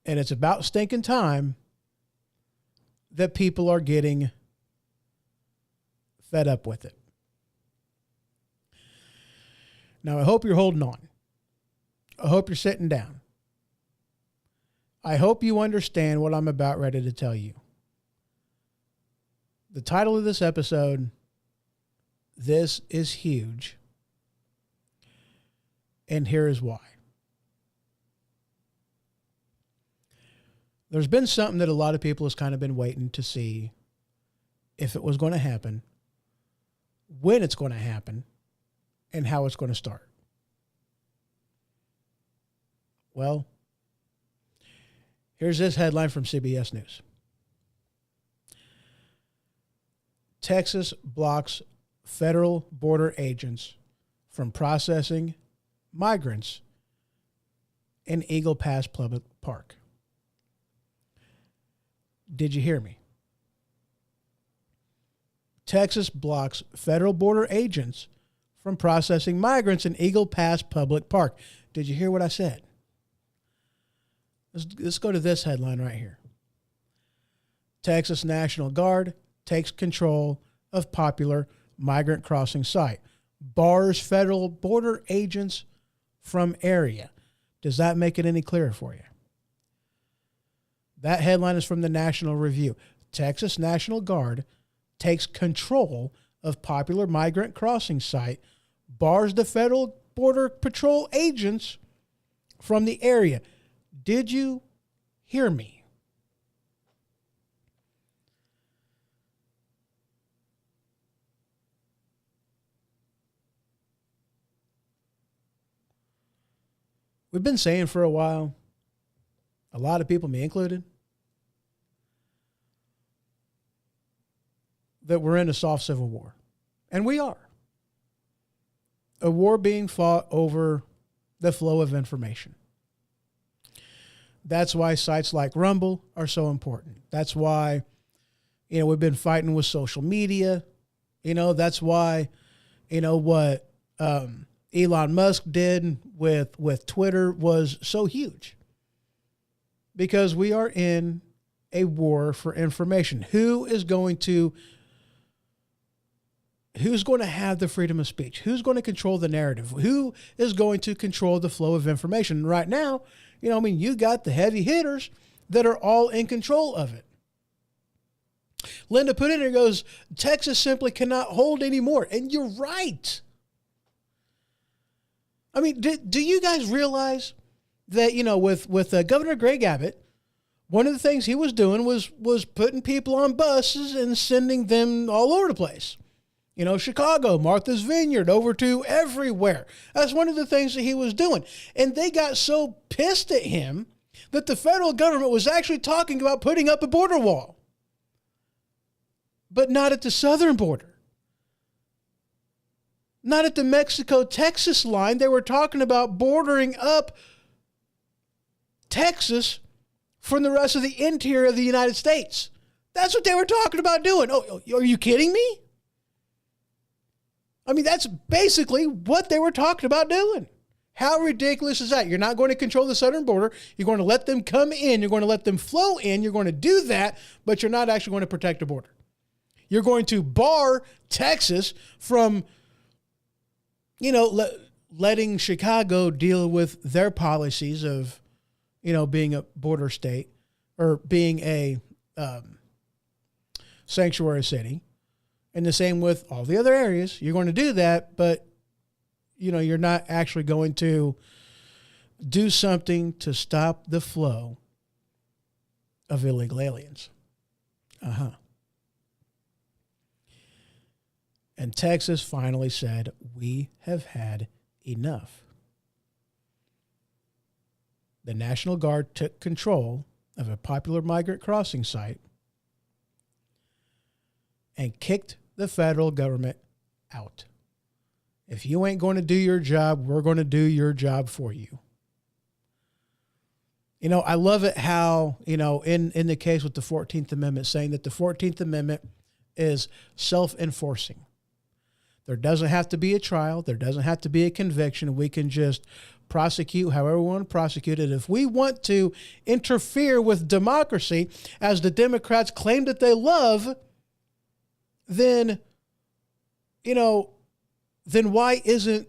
And it's about stinking time that people are getting fed up with it. Now, I hope you're holding on. I hope you're sitting down. I hope you understand what I'm about ready to tell you. The title of this episode, This is Huge. And here is why. There's been something that a lot of people has kind of been waiting to see if it was going to happen, when it's going to happen, and how it's going to start. Well, here's this headline from CBS News. Texas blocks federal border agents from processing migrants in Eagle Pass Public Park. Did you hear me? Texas blocks federal border agents from processing migrants in Eagle Pass Public Park. Did you hear what I said? Let's go to this headline right here. Texas National Guard takes control of popular migrant crossing site. Bars federal border agents from area. Does that make it any clearer for you? That headline is from the National Review. Texas National Guard takes control of popular migrant crossing site, bars the federal border patrol agents from the area. Did you hear me? We've been saying for a while, a lot of people, me included, that we're in a soft civil war. And we are. A war being fought over the flow of information. That's why sites like Rumble are so important. That's why, we've been fighting with social media. That's why, what Elon Musk did with Twitter was so huge. Because we are in a war for information. Who's going to have the freedom of speech? Who's going to control the narrative? Who is going to control the flow of information? And right now, you got the heavy hitters that are all in control of it. Linda put in there, goes, Texas simply cannot hold anymore. And you're right. Do you guys realize that, with Governor Greg Abbott, one of the things he was doing was putting people on buses and sending them all over the place. Chicago, Martha's Vineyard, over to everywhere. That's one of the things that he was doing. And they got so pissed at him that the federal government was actually talking about putting up a border wall. But not at the southern border. Not at the Mexico-Texas line. They were talking about bordering up Texas from the rest of the interior of the United States. That's what they were talking about doing. Oh, are you kidding me? That's basically what they were talking about doing. How ridiculous is that? You're not going to control the southern border. You're going to let them come in. You're going to let them flow in. You're going to do that, but you're not actually going to protect the border. You're going to bar Texas from, letting Chicago deal with their policies of, being a border state or being a sanctuary city. And the same with all the other areas. You're going to do that, but, you're not actually going to do something to stop the flow of illegal aliens. And Texas finally said, we have had enough. The National Guard took control of a popular migrant crossing site and kicked the federal government out. If you ain't going to do your job, we're going to do your job for you. I love it how, in the case with the 14th Amendment, saying that the 14th Amendment is self-enforcing. There doesn't have to be a trial. There doesn't have to be a conviction. We can just prosecute however we want to prosecute it. If we want to interfere with democracy, as the Democrats claim that they love, then why isn't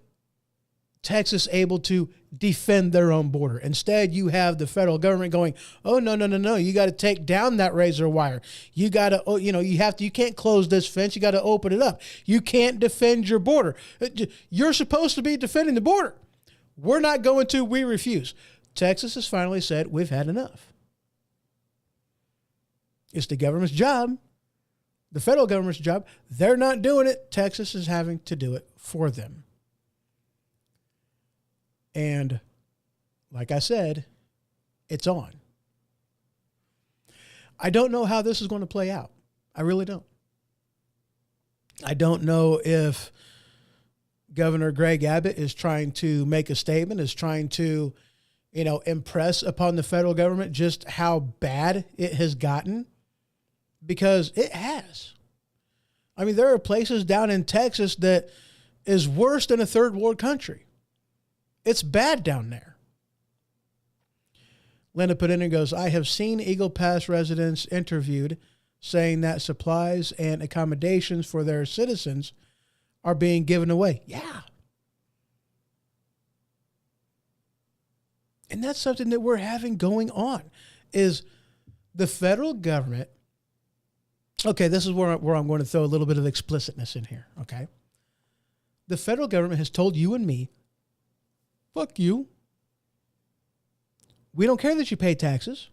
Texas able to defend their own border? Instead, you have the federal government going, oh, no. You got to take down that razor wire. You got to, you can't close this fence. You got to open it up. You can't defend your border. You're supposed to be defending the border. We're not going to, we refuse. Texas has finally said, we've had enough. It's the government's job. The federal government's job. They're not doing it. Texas is having to do it for them. And like I said, it's on. I don't know how this is going to play out. I really don't. I don't know if Governor Greg Abbott is trying to make a statement, is trying to, impress upon the federal government just how bad it has gotten. Because it has. There are places down in Texas that is worse than a third world country. It's bad down there. Linda put in and goes, I have seen Eagle Pass residents interviewed saying that supplies and accommodations for their citizens are being given away. Yeah. And that's something that we're having going on, is the federal government Okay, this is where I'm going to throw a little bit of explicitness in here, okay? The federal government has told you and me, fuck you. We don't care that you pay taxes.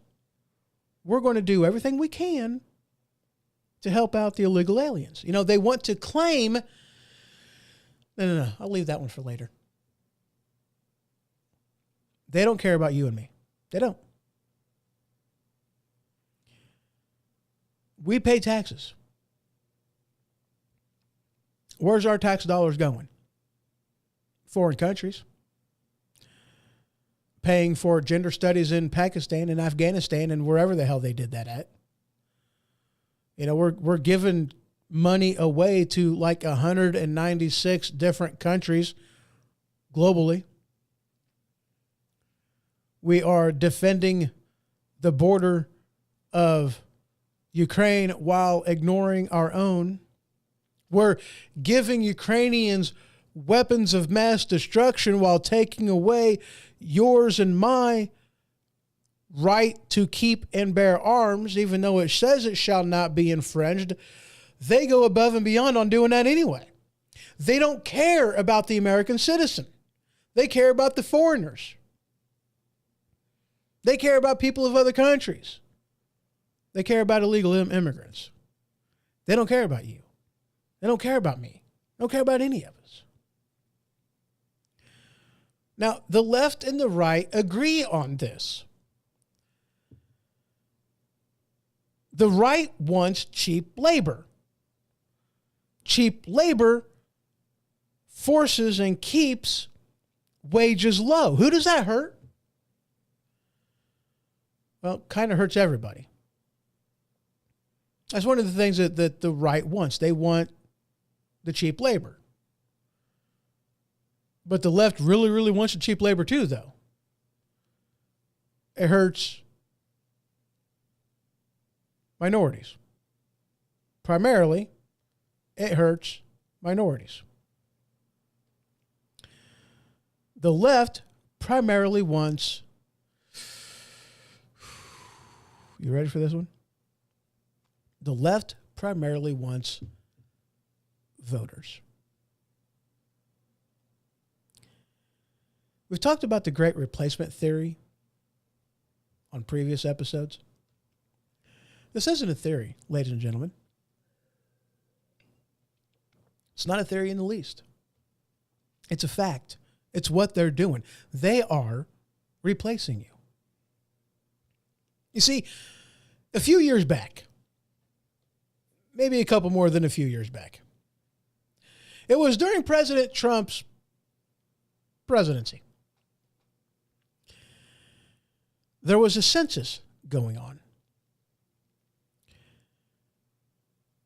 We're going to do everything we can to help out the illegal aliens. You know, they want to claim... No. I'll leave that one for later. They don't care about you and me. They don't. We pay taxes. Where's our tax dollars going? Foreign countries. Paying for gender studies in Pakistan and Afghanistan and wherever the hell they did that at. You know, we're giving money away to like 196 different countries globally. We are defending the border of Ukraine while ignoring our own. We're giving Ukrainians weapons of mass destruction while taking away yours and my right to keep and bear arms, even though it says it shall not be infringed. They go above and beyond on doing that anyway. They don't care about the American citizen. They care about the foreigners. They care about people of other countries. They care about illegal immigrants. They don't care about you. They don't care about me. They don't care about any of us. Now, the left and the right agree on this. The right wants cheap labor. Cheap labor forces and keeps wages low. Who does that hurt? Well, it kind of hurts everybody. That's one of the things that the right wants. They want the cheap labor. But the left really, really wants the cheap labor too, though. It hurts minorities. Primarily, it hurts minorities. The left primarily wants... You ready for this one? The left primarily wants voters. We've talked about the Great Replacement theory on previous episodes. This isn't a theory, ladies and gentlemen. It's not a theory in the least. It's a fact. It's what they're doing. They are replacing you. You see, a few years back, maybe a couple more than a few years back, it was during President Trump's presidency. There was a census going on.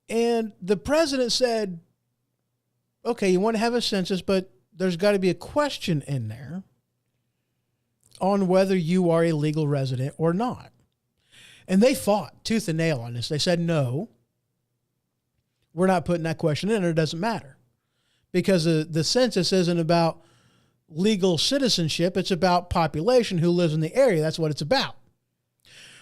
And the president said, okay, you want to have a census, but there's got to be a question in there on whether you are a legal resident or not. And they fought tooth and nail on this. They said, no, we're not putting that question in, or it doesn't matter. Because the census isn't about legal citizenship. It's about population who lives in the area. That's what it's about.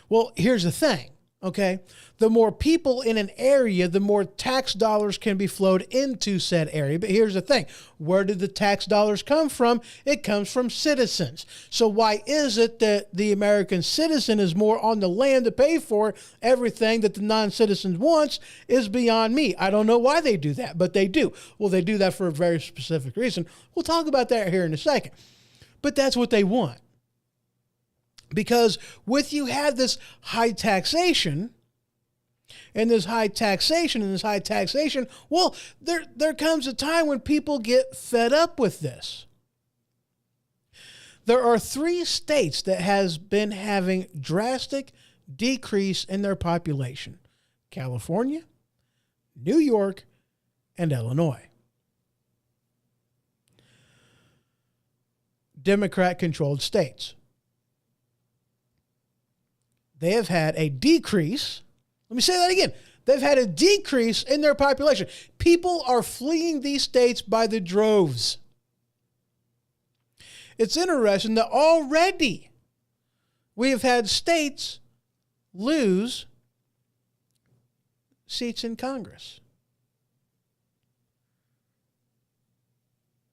Well, here's the thing, okay? The more people in an area, the more tax dollars can be flowed into said area. But here's the thing. Where did the tax dollars come from? It comes from citizens. So why is it that the American citizen is more on the land to pay for everything that the non-citizen wants is beyond me. I don't know why they do that, but they do. Well, they do that for a very specific reason. We'll talk about that here in a second. But that's what they want. Because with you have this high taxation, well, there comes a time when people get fed up with this. There are 3 states that has been having drastic decrease in their population: California, New York, and Illinois. Democrat-controlled states. They have had a decrease. Let me say that again. They've had a decrease in their population. People are fleeing these states by the droves. It's interesting that already we have had states lose seats in Congress.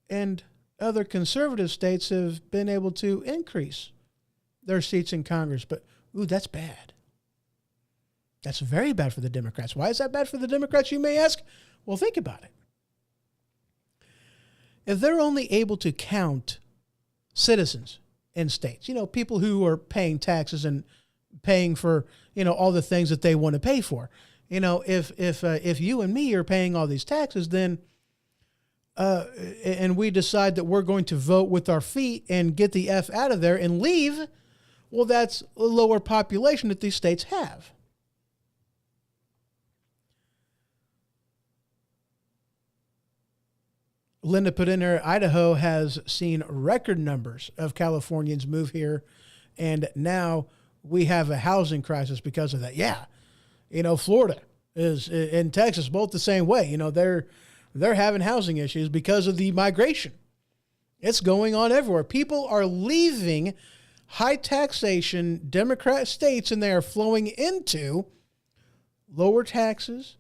And other conservative states have been able to increase their seats in Congress. But, ooh, that's bad. That's very bad for the Democrats. Why is that bad for the Democrats, you may ask? Well, think about it. If they're only able to count citizens in states, people who are paying taxes and paying for, all the things that they want to pay for. If you and me are paying all these taxes, then and we decide that we're going to vote with our feet and get the F out of there and leave, well, that's a lower population that these states have. Linda put in there, Idaho has seen record numbers of Californians move here, and now we have a housing crisis because of that. Yeah, Florida is in Texas, both the same way. They're having housing issues because of the migration. It's going on everywhere. People are leaving high taxation Democrat states, and they are flowing into lower taxes,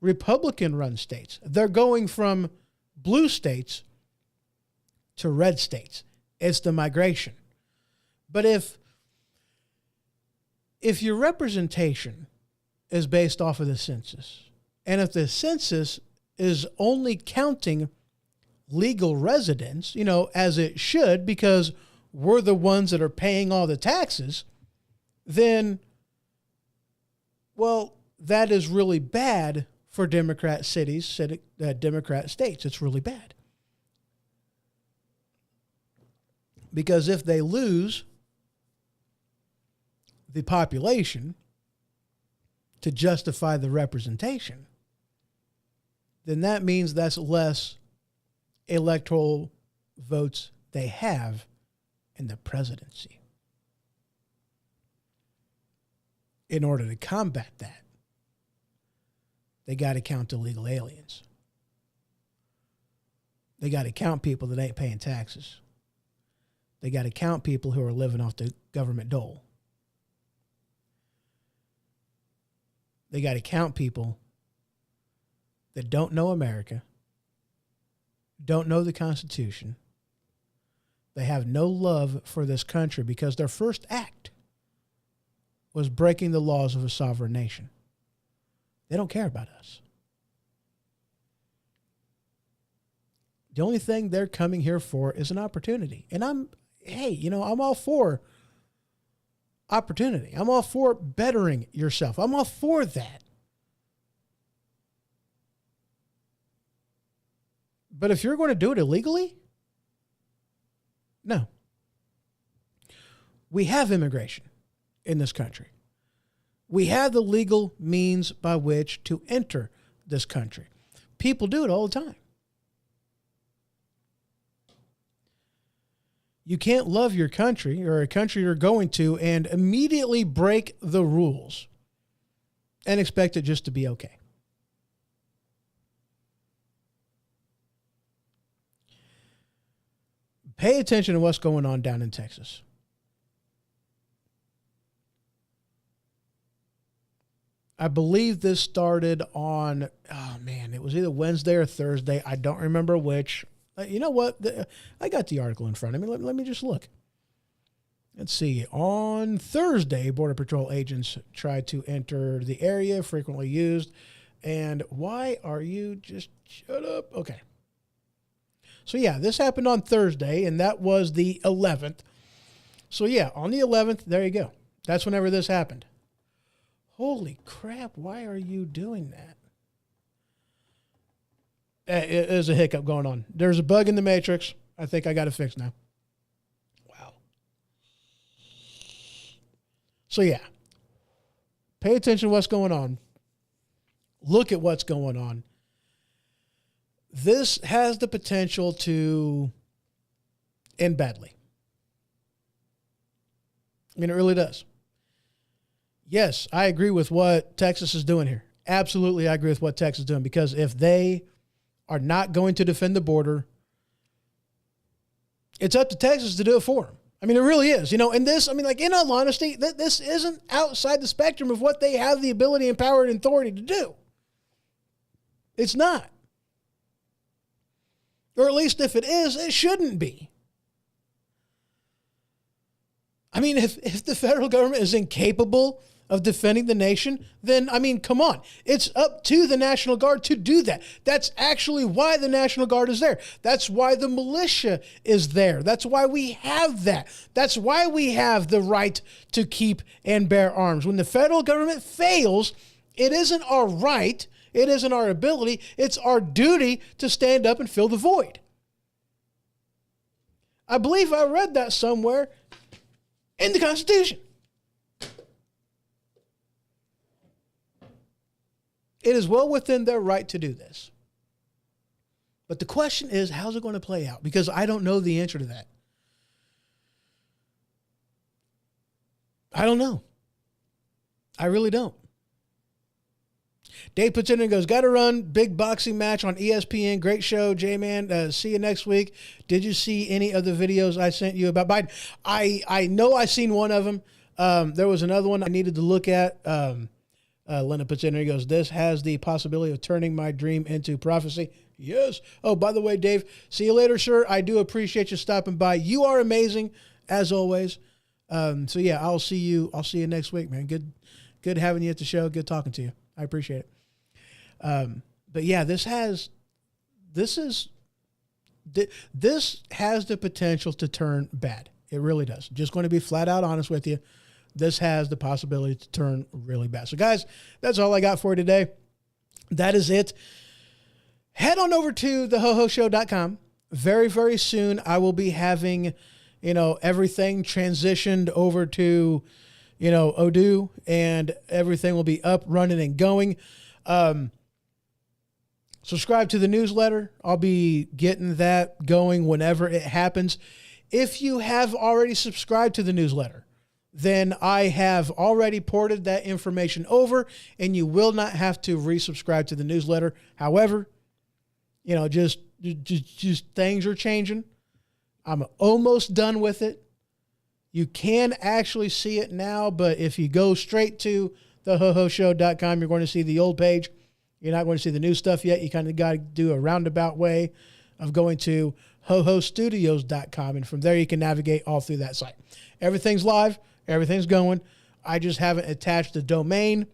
Republican-run states. They're going from blue states to red states. It's the migration. But if your representation is based off of the census, and if the census is only counting legal residents, as it should, because we're the ones that are paying all the taxes, then, well, that is really bad for Democrat cities, Democrat states. It's really bad. Because if they lose the population to justify the representation, then that means that's less electoral votes they have in the presidency. In order to combat that, they got to count illegal aliens. They got to count people that ain't paying taxes. They got to count people who are living off the government dole. They got to count people that don't know America, don't know the Constitution. They have no love for this country because their first act was breaking the laws of a sovereign nation. They don't care about us. The only thing they're coming here for is an opportunity. And I'm all for opportunity. I'm all for bettering yourself. I'm all for that. But if you're going to do it illegally, no. We have immigration in this country. We have the legal means by which to enter this country. People do it all the time. You can't love your country or a country you're going to and immediately break the rules and expect it just to be okay. Pay attention to what's going on down in Texas. I believe this started on, it was either Wednesday or Thursday. I don't remember which. You know what? I got the article in front of me. Let me just look. Let's see. On Thursday, Border Patrol agents tried to enter the area frequently used. And why are you just shut up? Okay. So, yeah, this happened on Thursday, and that was the 11th. So, yeah, on the 11th, there you go. That's whenever this happened. Holy crap, why are you doing that? There's a hiccup going on. There's a bug in the matrix. I think I got it fixed now. Wow. So, yeah. Pay attention to what's going on. Look at what's going on. This has the potential to end badly. I mean, it really does. Yes, I agree with what Texas is doing here. Absolutely, I agree with what Texas is doing, because if they are not going to defend the border, it's up to Texas to do it for them. I mean, it really is, and this, I mean, like, in all honesty, this isn't outside the spectrum of what they have the ability and power and authority to do. It's not. Or at least if it is, it shouldn't be. I mean, if the federal government is incapable of defending the nation, then, I mean, come on. It's up to the National Guard to do that. That's actually why the National Guard is there. That's why the militia is there. That's why we have that. That's why we have the right to keep and bear arms. When the federal government fails, it isn't our right, it isn't our ability, it's our duty to stand up and fill the void. I believe I read that somewhere in the Constitution. It is well within their right to do this. But the question is, how's it going to play out? Because I don't know the answer to that. I don't know. I really don't. Dave puts in and goes, got to run, big boxing match on ESPN. Great show, J-Man. See you next week. Did you see any of the videos I sent you about Biden? I know I seen one of them. There was another one I needed to look at. Lena puts in there, he goes, this has the possibility of turning my dream into prophecy. Yes. Oh, by the way, Dave, see you later, sir. I do appreciate you stopping by. You are amazing, as always. So yeah, I'll see you next week, man. Good having you at the show. Good talking to you. I appreciate it. But yeah, this has the potential to turn bad. It really does. Just going to be flat out honest with you. This has the possibility to turn really bad. So guys, that's all I got for you today. That is it. Head on over to thehohoshow.com. Very, very soon I will be having, everything transitioned over to, Odoo, and everything will be up, running, and going. Subscribe to the newsletter. I'll be getting that going whenever it happens. If you have already subscribed to the newsletter, then I have already ported that information over, and you will not have to resubscribe to the newsletter. However, just things are changing. I'm almost done with it. You can actually see it now, but if you go straight to thehohoshow.com, you're going to see the old page. You're not going to see the new stuff yet. You kind of got to do a roundabout way of going to hohostudios.com, and from there you can navigate all through that site. Everything's live. Everything's going. I just haven't attached the domain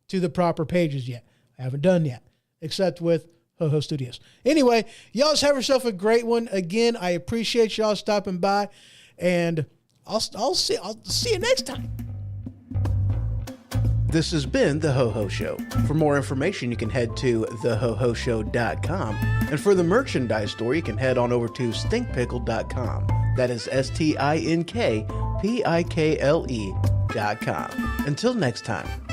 to the proper pages yet. I haven't done yet, except with Ho Studios. Anyway, y'all have yourself a great one. Again, I appreciate y'all stopping by, and I'll see you next time. This has been The Ho Show. For more information, you can head to thehohoshow.com. And for the merchandise store, you can head on over to stinkpickle.com. That is stinkpickle.com. Until next time.